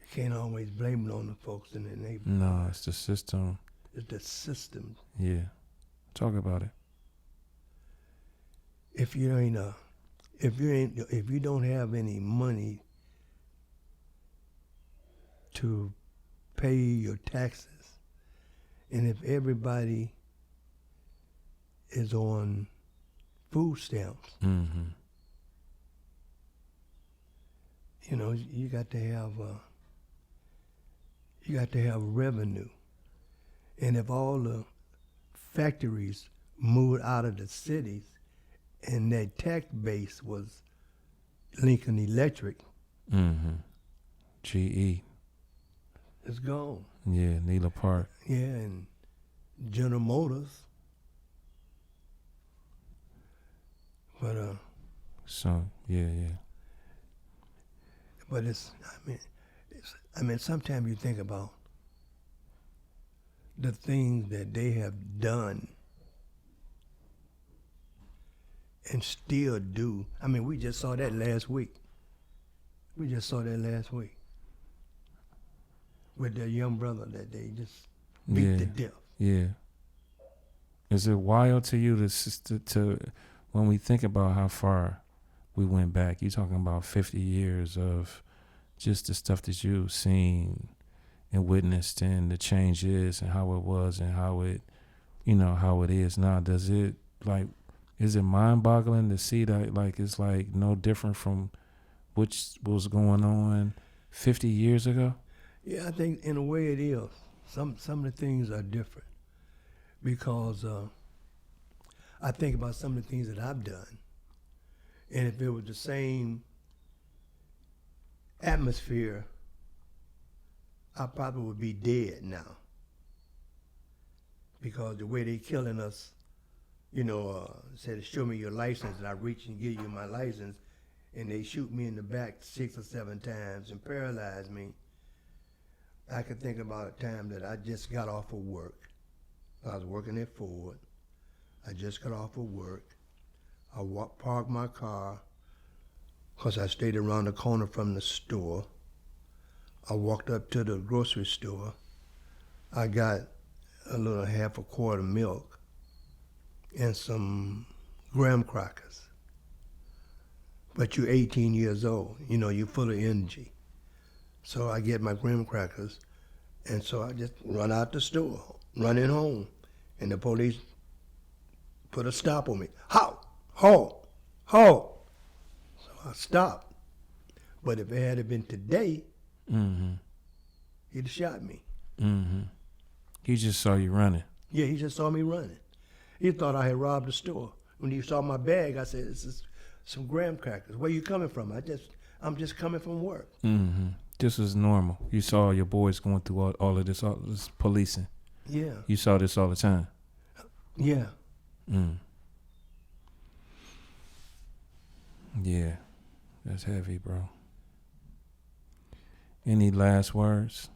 You can't always blame it on the folks in the neighborhood. No, it's the system. It's the system. Yeah. Talk about it. If you don't have any money to pay your taxes, and if everybody is on food stamps, Mm-hmm. you know, you got to have revenue. And if all the factories moved out of the cities and their tax base was Lincoln Electric, Mm-hmm. GE. it's gone. Yeah, Neela Park. Yeah, and General Motors. But So yeah. but I mean, sometimes you think about the things that they have done and still do. I mean, we just saw that last week. With their young brother that they just beat to death. Yeah. Is it wild to you to when we think about how far we went back? You talking about 50 years of just the stuff that you've seen and witnessed, and the changes and how it was and how it, how it is now. Does it is it mind-boggling to see that it's no different from what was going on 50 years ago? Yeah, I think in a way it is. Some of the things are different because I think about some of the things that I've done, and if it was the same atmosphere, I probably would be dead now. Because the way they killing us, said, show me your license, and I reach and give you my license, and they shoot me in the back 6 or 7 times and paralyze me. I could think about a time that I just got off of work. I was working at Ford. I just got off of work. I parked my car because I stayed around the corner from the store. I walked up to the grocery store. I got a little half a quart of milk and some graham crackers. But you're 18 years old, you're full of energy. So I get my graham crackers, and so I just run out the store, running home, and the police put a stop on me. Halt! Halt! stopped. But if it had been today, Mm-hmm. he'd have shot me. Mm-hmm. He just saw you running. Yeah, he just saw me running. He thought I had robbed the store. When he saw my bag, I said, "This is some graham crackers. Where you coming from?" I'm just coming from work. Mm-hmm. This was normal. You saw your boys going through all of this policing. Yeah, You saw this all the time. yeah. Mm. Yeah, that's heavy, bro. Any last words?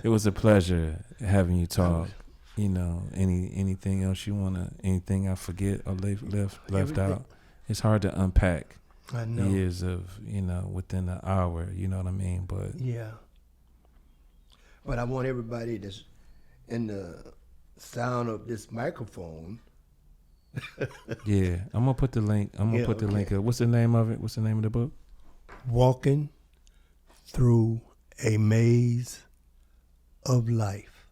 It was a pleasure having you talk. You know, anything else you anything I forget or left Everything. out? It's hard to unpack I know. years of, within an hour, you know what I mean? But Yeah. But I want everybody that's in the sound of this microphone. yeah, I'm gonna put the link. Yeah, put the okay. link up. What's the name of it? What's the name of the book? Walking through a maze of life.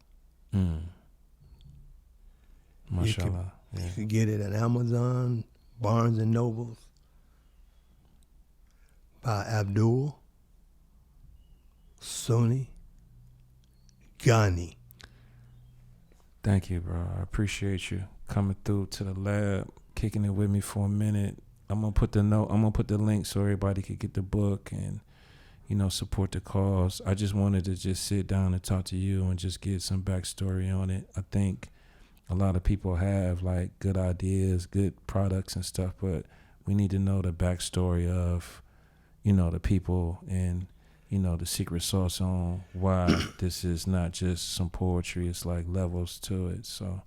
Mm. Mashallah. You Yeah. can get it at Amazon, Barnes and Nobles, by Abdul Sunni Ghani. Thank you, bro. I appreciate you coming through to the lab, kicking it with me for a minute. I'm gonna put the link so everybody could get the book and, support the cause. I just wanted to just sit down and talk to you and just get some backstory on it. I think a lot of people have like good ideas, good products and stuff, but we need to know the backstory of, the people and, the secret sauce on why this is not just some poetry. It's like levels to it. So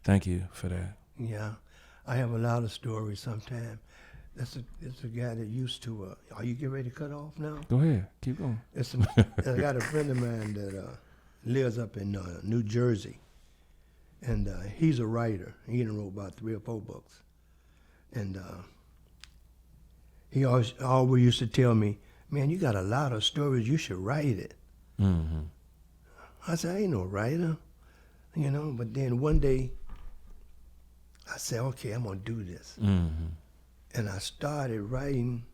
thank you for that. Yeah, I have a lot of stories sometimes. It's a guy that used to, are you getting ready to cut off now? Go ahead. Keep going. I got a friend of mine that lives up in New Jersey, and he's a writer. He done wrote about 3 or 4 books. And he always used to tell me, "Man, you got a lot of stories. You should write it." Mm-hmm. I said, "I ain't no writer," But then one day, I said, "Okay, I'm gonna do this." Mm-hmm. And I started writing.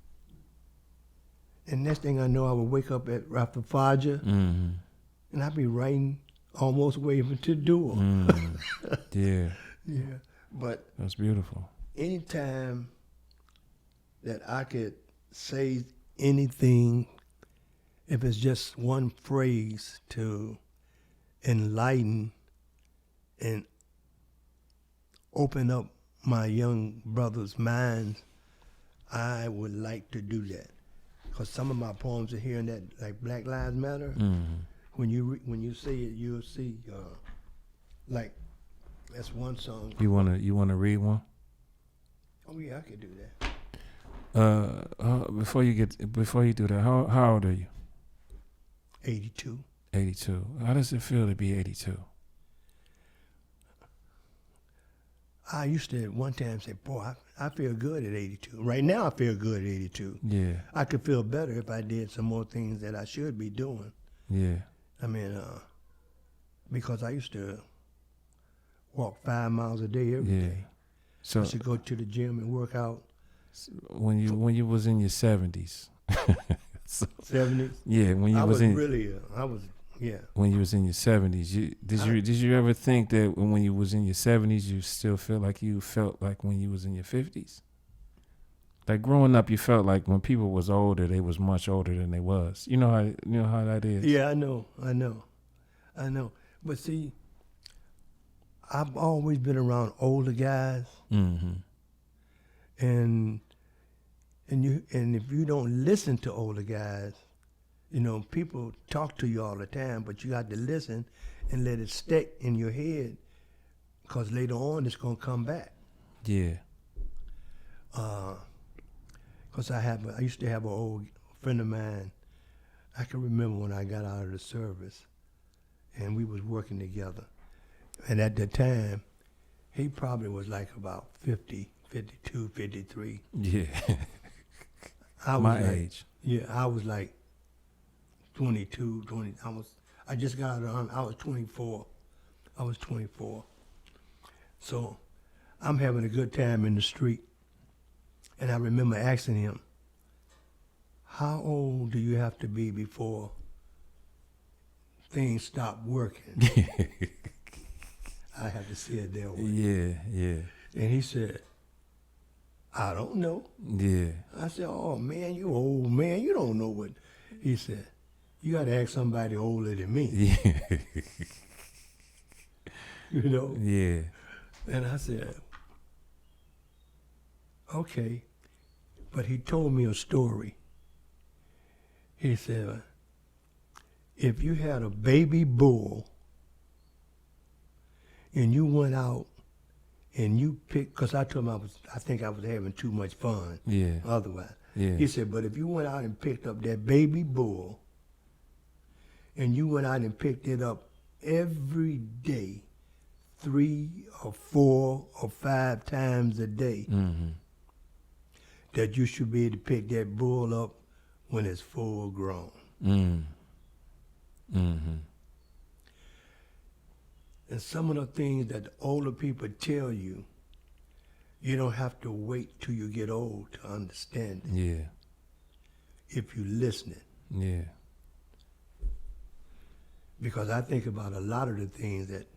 And next thing I know, I would wake up after Fajr, Mm-hmm. and I'd be writing almost waving to duel. Mm. Yeah, Yeah. But that's beautiful. anytime that I could say anything, if it's just one phrase to enlighten and open up my young brothers' minds, I would like to do that. Because some of my poems are here in that, like Black Lives Matter. Mm-hmm. When you see it, you'll see, like, that's one song. You wanna read one? Oh yeah, I could do that. Before you do that, how old are you? 82. 82. How does it feel to be 82? I used to at one time say, "Boy, I feel good at 82." Right now, I feel good at 82. Yeah, I could feel better if I did some more things that I should be doing. yeah. I mean, because I used to walk 5 miles a day every day. So I used to go to the gym and work out. when you was in your 70s, 70s. yeah, when you I was was in really, yeah. when you was in your 70s, did you ever think that when you was in your 70s, you still feel like you felt like when you was in your 50s? Like growing up, you felt like when people was older, they was much older than they was. You know how that is. Yeah, I know. But see, I've always been around older guys, Mm-hmm. and if you don't listen to older guys, people talk to you all the time, but you got to listen and let it stick in your head, because later on it's gonna come back. Yeah. Because I used to have an old friend of mine. I can remember when I got out of the service, and we was working together. And at the time, he probably was like about 50, 52, 53. Yeah. I was My like, age. Yeah, I was like 22, 20. I just got out of, I was 24. So I'm having a good time in the street. And I remember asking him, how old do you have to be before things stop working? I have to see it that way. Yeah. And he said, I don't know. Yeah. I said, oh, man, you old man. You don't know what. He said, you got to ask somebody older than me. Yeah. You know? Yeah. And I said, okay. But he told me a story. He said, if you had a baby bull and you went out and you picked, because I told him I think I was having too much fun. Yeah. Otherwise. Yeah. He said, but if you went out and picked up that baby bull and you went out and picked it up every day, 3 or 4 or 5 times a day, Mm-hmm. that you should be able to pick that bull up when it's full grown. Mm. Mm-hmm. And some of the things that the older people tell you, you don't have to wait till you get old to understand it Yeah. if you listening. Yeah. Because I think about a lot of the things that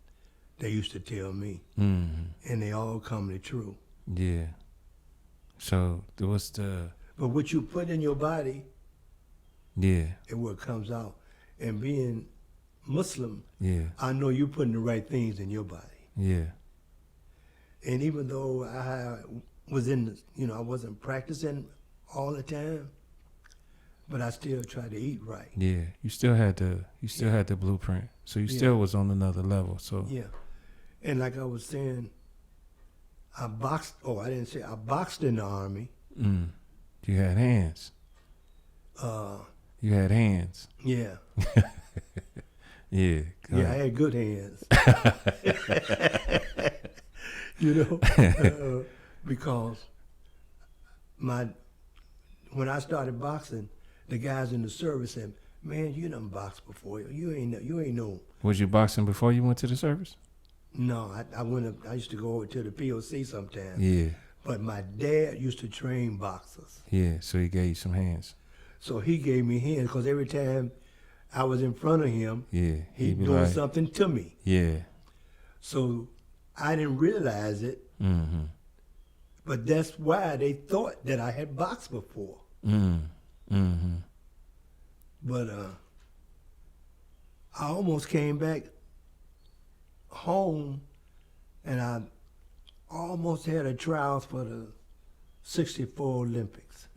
they used to tell me, Mm-hmm. and they all come to true. Yeah. So what's the? But what you put in your body Yeah. is what comes out. And being Muslim, Yeah. I know you're putting the right things in your body. Yeah. And even though I was I wasn't practicing all the time, but I still tried to eat right. Yeah. You still had the blueprint. So you still was on another level. So Yeah. And like I was saying, I boxed in the Army. You had hands. You had hands. Yeah. Yeah. Yeah, I had good hands. Because when I started boxing, the guys in the service said, "Man, you done boxed before. You ain't know." Was you boxing before you went to the service? No, I used to go over to the POC sometimes. Yeah. But my dad used to train boxers. Yeah. So he gave you some hands. So he gave me hands because every time I was in front of him, Yeah. he'd be doing like, something to me. Yeah. So I didn't realize it, Mm-hmm. but that's why they thought that I had boxed before. Mm-hmm. But I almost came back home, and I almost had a trials for the '64 Olympics.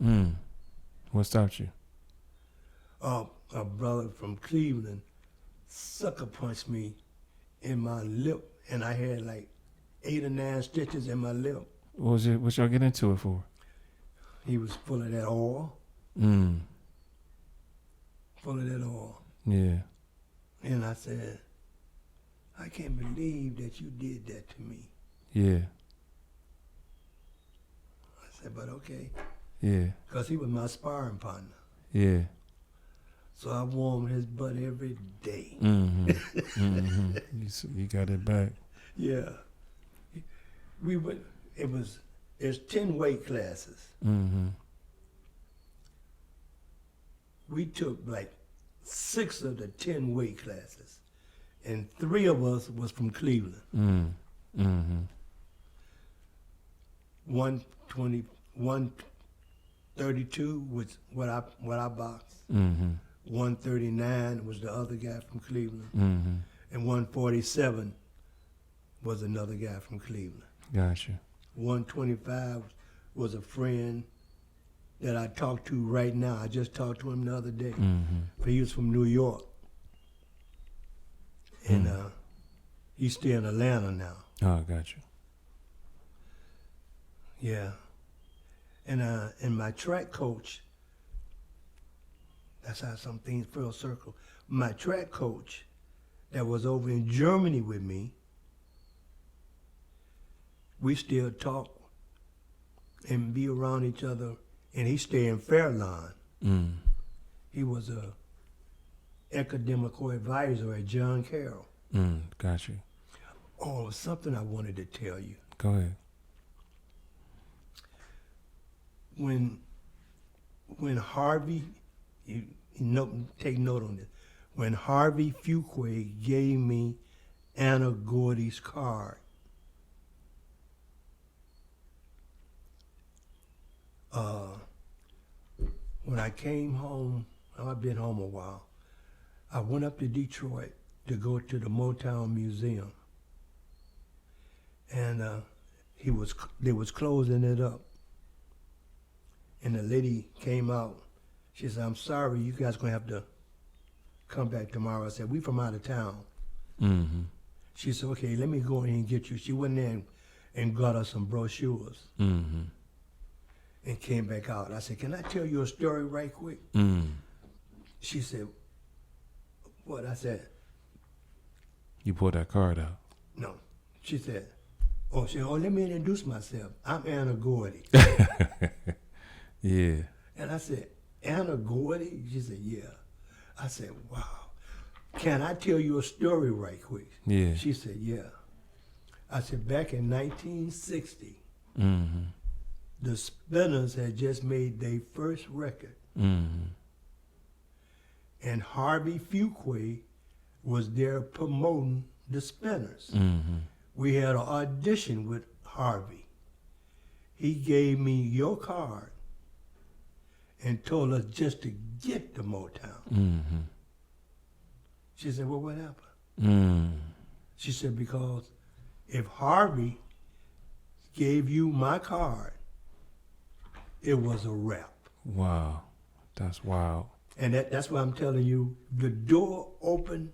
What stopped you? A brother from Cleveland sucker punched me in my lip, and I had like 8 or 9 stitches in my lip. What y'all get into it for? He was full of that oil. Full of that oil. Yeah. And I said, I can't believe that you did that to me. Yeah. I said, but okay. Yeah. Because he was my sparring partner. Yeah. So I warmed his butt every day. Mm-hmm. Mm-hmm. You got it back. Yeah. There's 10 weight classes. Mm-hmm. We took like 6 of the 10 weight classes, and 3 of us was from Cleveland. Mm-hmm. 120, 132 was what I boxed. Mm-hmm. 139 was the other guy from Cleveland, Mm-hmm. and 147 was another guy from Cleveland. Gotcha. 125 was a friend that I talked to right now. I just talked to him the other day. Mm-hmm. He was from New York, and he's still in Atlanta now. Oh, gotcha. Yeah, and my track coach. That's how some things full circle. My track coach, that was over in Germany with me. We still talk and be around each other, and he stayed in Fairlawn. He was a academic advisor at John Carroll. Gotcha. Oh, something I wanted to tell you. Go ahead. when Harvey, take note on this. When Harvey Fuqua gave me Anna Gordy's card, when I came home, I've been home a while, I went up to Detroit to go to the Motown Museum. And they was closing it up. And the lady came out. She said, "I'm sorry, you guys gonna have to come back tomorrow." I said, "We from out of town." Mm-hmm. She said, "Okay, let me go in and get you." She went in and got us some brochures. Mm-hmm. And came back out. I said, "Can I tell you a story right quick?" Mm. She said, "What?" I said, You pulled that card out. "No." She said, let me introduce myself. I'm Anna Gordy. Yeah. And I said, "Anna Gordy?" She said, "Yeah." I said, "Wow. Can I tell you a story right quick?" Yeah. She said, "Yeah." I said, "Back in 1960, Mm-hmm. the Spinners had just made their first record. Mm-hmm. And Harvey Fuqua was there promoting the Spinners. Mm-hmm. We had an audition with Harvey. He gave me your card and told us just to get to Motown. Mm-hmm. She said, "Well, what happened?" Mm. She said, "Because if Harvey gave you my card, it was a wrap." Wow. That's wild. And that's why I'm telling you, the door open,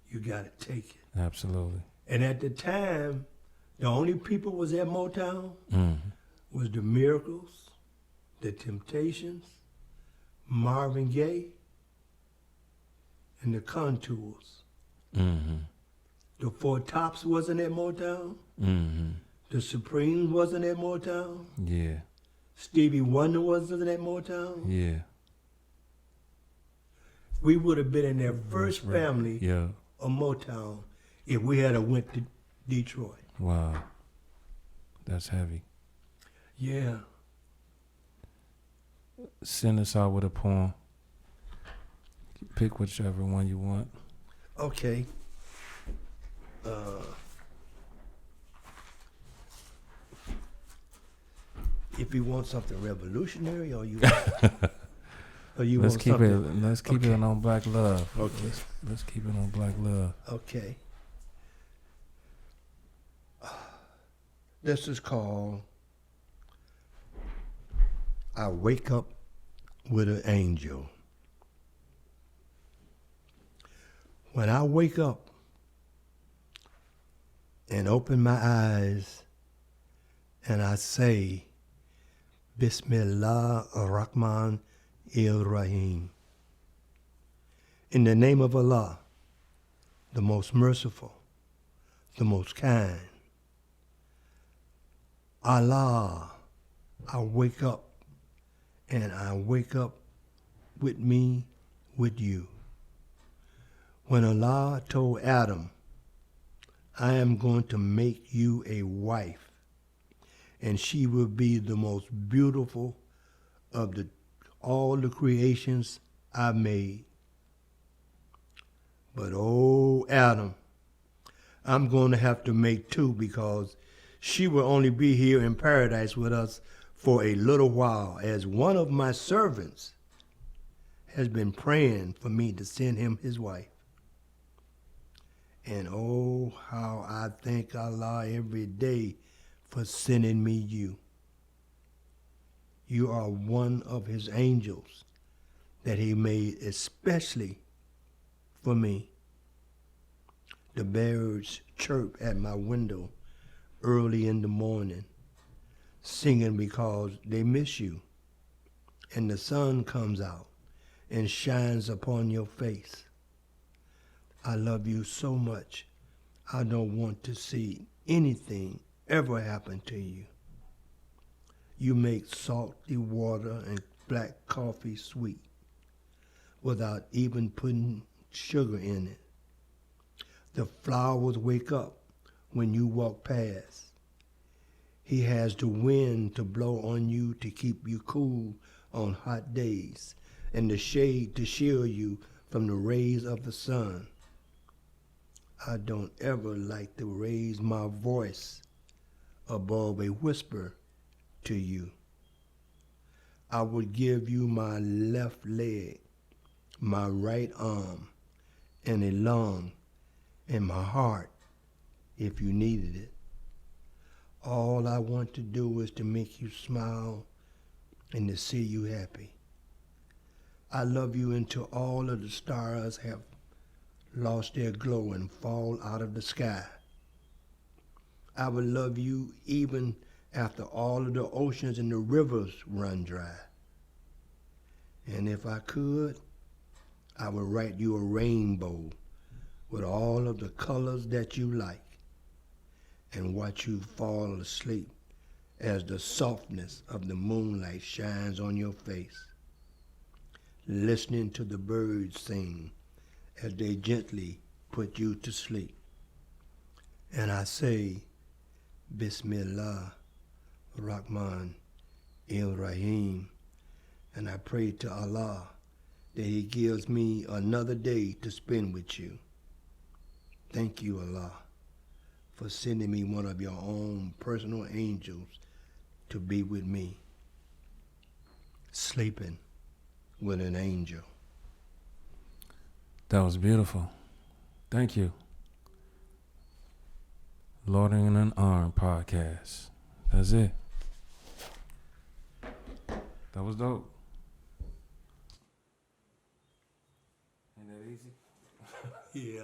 you got to take it. Absolutely. And at the time, the only people was at Motown Mm-hmm. was the Miracles, the Temptations, Marvin Gaye, and the Contours. Mm-hmm. The Four Tops wasn't at Motown. Mm-hmm. The Supremes wasn't at Motown. Yeah. Stevie Wonder wasn't at Motown. Yeah. We would have been in their first That's right. family Yeah. of Motown if we had went to Detroit. Wow. That's heavy. Yeah. Send us out with a poem. Pick whichever one you want. Okay. If you want something revolutionary, or you Let's want keep something. it. Let's keep Okay. it on Black Love. Okay. Let's keep it on Black Love. Okay. This is called "I Wake Up with an Angel." When I wake up and open my eyes and I say, "Bismillah ar-Rahman ar-Rahim," in the name of Allah, the most merciful, the most kind. Allah, I wake up, and I wake up with me, with you. When Allah told Adam, "I am going to make you a wife, and she will be the most beautiful of all the creations I made." But oh, Adam, I'm going to have to make two, because she will only be here in paradise with us for a little while, as one of my servants has been praying for me to send him his wife. And oh, how I thank Allah every day for sending me you. You are one of his angels that he made especially for me. The birds chirp at my window early in the morning, singing because they miss you. And the sun comes out and shines upon your face. I love you so much, I don't want to see anything ever happen to you. You make salty water and black coffee sweet without even putting sugar in it. The flowers wake up when you walk past. He has the wind to blow on you to keep you cool on hot days, and the shade to shield you from the rays of the sun. I don't ever like to raise my voice above a whisper to you. I would give you my left leg, my right arm, and a lung, and my heart if you needed it. All I want to do is to make you smile and to see you happy. I love you until all of the stars have lost their glow and fall out of the sky. I will love you even after all of the oceans and the rivers run dry. And if I could, I would write you a rainbow with all of the colors that you like, and watch you fall asleep as the softness of the moonlight shines on your face, listening to the birds sing as they gently put you to sleep. And I say, Bismillah, Rahman, El-Rahim, and I pray to Allah that He gives me another day to spend with you. Thank you, Allah, for sending me one of your own personal angels to be with me, sleeping with an angel. That was beautiful. Thank you. Loitering in an Arm podcast. That's it. That was dope. Ain't that easy? Yeah.